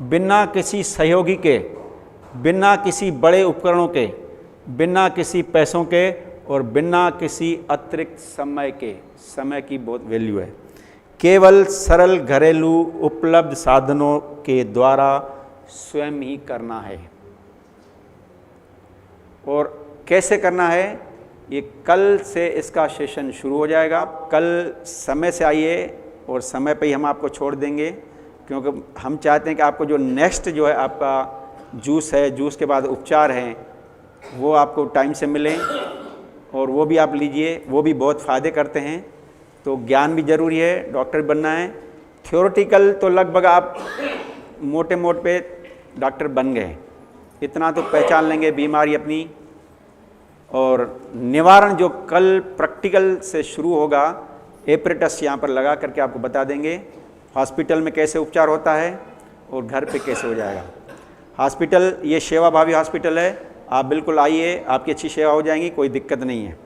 बिना किसी सहयोगी के, बिना किसी बड़े उपकरणों के, बिना किसी पैसों के और बिना किसी अतिरिक्त समय के, समय की बहुत वैल्यू है, केवल सरल घरेलू उपलब्ध साधनों के द्वारा स्वयं ही करना है। और कैसे करना है ये कल से इसका सेशन शुरू हो जाएगा। कल समय से आइए और समय पे ही हम आपको छोड़ देंगे, क्योंकि हम चाहते हैं कि आपको जो नेक्स्ट जो है आपका जूस है, जूस के बाद उपचार हैं, वो आपको टाइम से मिलें और वो भी आप लीजिए, वो भी बहुत फ़ायदे करते हैं। तो ज्ञान भी ज़रूरी है, डॉक्टर बनना है। थ्योरेटिकल तो लगभग आप मोटे मोट पे डॉक्टर बन गए, इतना तो पहचान लेंगे बीमारी अपनी। और निवारण जो कल प्रैक्टिकल से शुरू होगा, एपरेटस यहाँ पर लगा करके आपको बता देंगे हॉस्पिटल में कैसे उपचार होता है और घर पे कैसे हो जाएगा। हॉस्पिटल ये सेवा भावी हॉस्पिटल है, आप बिल्कुल आइए, आपकी अच्छी सेवा हो जाएगी, कोई दिक्कत नहीं है।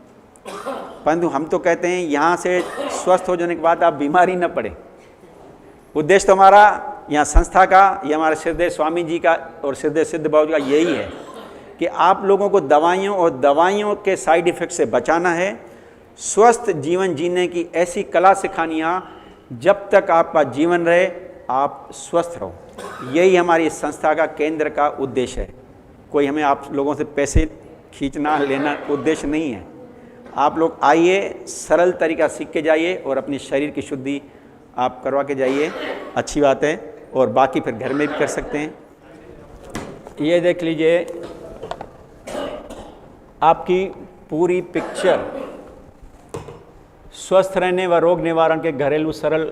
परंतु हम तो कहते हैं यहाँ से स्वस्थ हो जाने के बाद आप बीमारी न पड़े। उद्देश्य तो हमारा यहाँ संस्था का, ये हमारे सिद्धेश स्वामी जी का और सिद्धेश सिद्ध बाबू जी का यही है कि आप लोगों को दवाइयों और दवाइयों के साइड इफ़ेक्ट से बचाना है, स्वस्थ जीवन जीने की ऐसी कला सिखानी है जब तक आपका जीवन रहे आप स्वस्थ रहो। यही हमारी इस संस्था का केंद्र का उद्देश्य है। कोई हमें आप लोगों से पैसे खींचना लेना उद्देश्य नहीं है। आप लोग आइए, सरल तरीका सीख के जाइए और अपनी शरीर की शुद्धि आप करवा के जाइए, अच्छी बात है। और बाकी फिर घर में भी कर सकते हैं। ये देख लीजिए आपकी पूरी पिक्चर, स्वस्थ रहने व रोग निवारण के घरेलू सरल,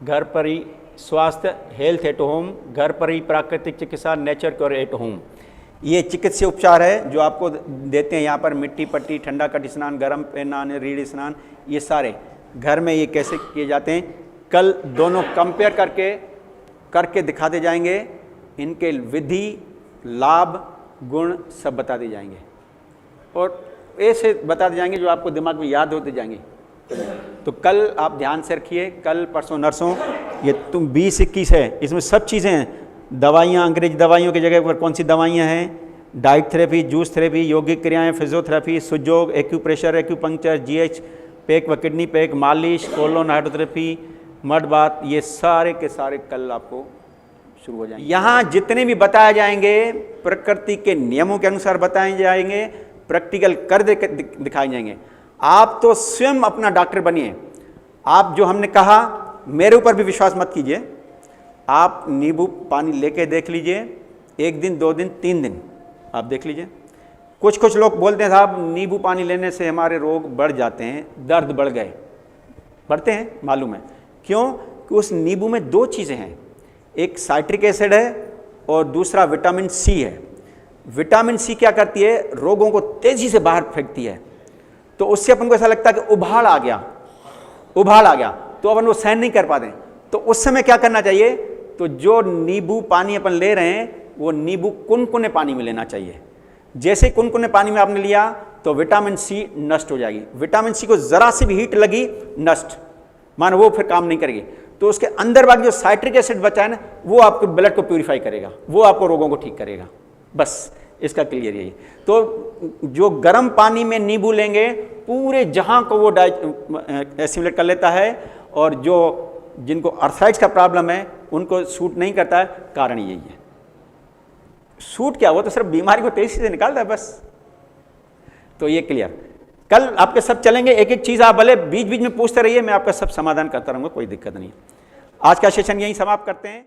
घर पर ही स्वास्थ्य, हेल्थ एट होम, घर पर ही प्राकृतिक चिकित्सा, नेचर क्योर एट होम। ये चिकित्सीय उपचार है जो आपको देते हैं यहाँ पर। मिट्टी पट्टी, ठंडा कट स्नान, गर्म स्नान, रीढ़ स्नान, ये सारे घर में ये कैसे किए जाते हैं कल दोनों कंपेयर करके दिखाते जाएंगे। इनके विधि, लाभ, गुण सब बताते जाएंगे और ऐसे बताते जाएंगे जो आपको दिमाग में याद होते जाएंगे। तो कल आप ध्यान से रखिए, कल परसों नरसों ये तुम 20-21 है, इसमें सब चीज़ें हैं। दवाइयाँ, अंग्रेजी दवाइयों की जगह पर कौन सी दवाइयाँ हैं, डाइट थेरेपी, जूस थेरेपी, यौगिक क्रियाएं, physiotherapy, Su Jok, acupressure, acupuncture, GH pack व किडनी पैक, मालिश, कोलोन हाइड्रोथेरेपी, मड बात, ये सारे के सारे कल आपको शुरू हो जाएंगे। यहाँ जितने भी बताए जाएंगे प्रकृति के नियमों के अनुसार बताए जाएंगे, प्रैक्टिकल कर दिखाए जाएंगे। आप तो स्वयं अपना डॉक्टर बनिए। आप जो हमने कहा, मेरे ऊपर भी विश्वास मत कीजिए, आप नींबू पानी लेके देख लीजिए, 1 दिन, 2 दिन, 3 दिन आप देख लीजिए। कुछ लोग बोलते हैं साहब नींबू पानी लेने से हमारे रोग बढ़ जाते हैं, दर्द बढ़ गए, बढ़ते हैं, मालूम है क्यों? कि उस नींबू में 2 चीज़ें हैं। एक साइट्रिक एसिड है और दूसरा विटामिन सी है। विटामिन सी क्या करती है, रोगों को तेजी से बाहर फेंकती है। तो उससे अपन को ऐसा लगता है कि उबाल आ गया, तो अपन वो सहन नहीं कर पाते। तो उस समय क्या करना चाहिए, तो जो नींबू पानी अपन ले रहे हैं वो नींबू कुनकुने पानी में लेना चाहिए। जैसे कुनकुने पानी में आपने लिया तो विटामिन सी नष्ट हो जाएगी। विटामिन सी को जरा सी भी हीट लगी, नष्ट, मानो वो फिर काम नहीं करेगी। तो उसके अंदर बाकी जो साइट्रिक एसिड बचा है ना, वो आपके ब्लड को प्यूरिफाई करेगा, वो आपको रोगों को ठीक करेगा। बस इसका क्लियर यही। तो जो गर्म पानी में नींबू लेंगे पूरे जहां को वो एसिमुलेट कर लेता है, और जो जिनको अर्थराइटिस का प्रॉब्लम है उनको सूट नहीं करता है, कारण यही है। सूट क्या, वो तो सिर्फ बीमारी को तेजी से निकालता है बस। तो ये क्लियर। कल आपके सब चलेंगे, एक एक चीज आप भले बीच बीच में पूछते रहिए, मैं आपका सब समाधान करता रहूंगा, कोई दिक्कत नहीं। आज का सेशन यहीं समाप्त करते हैं।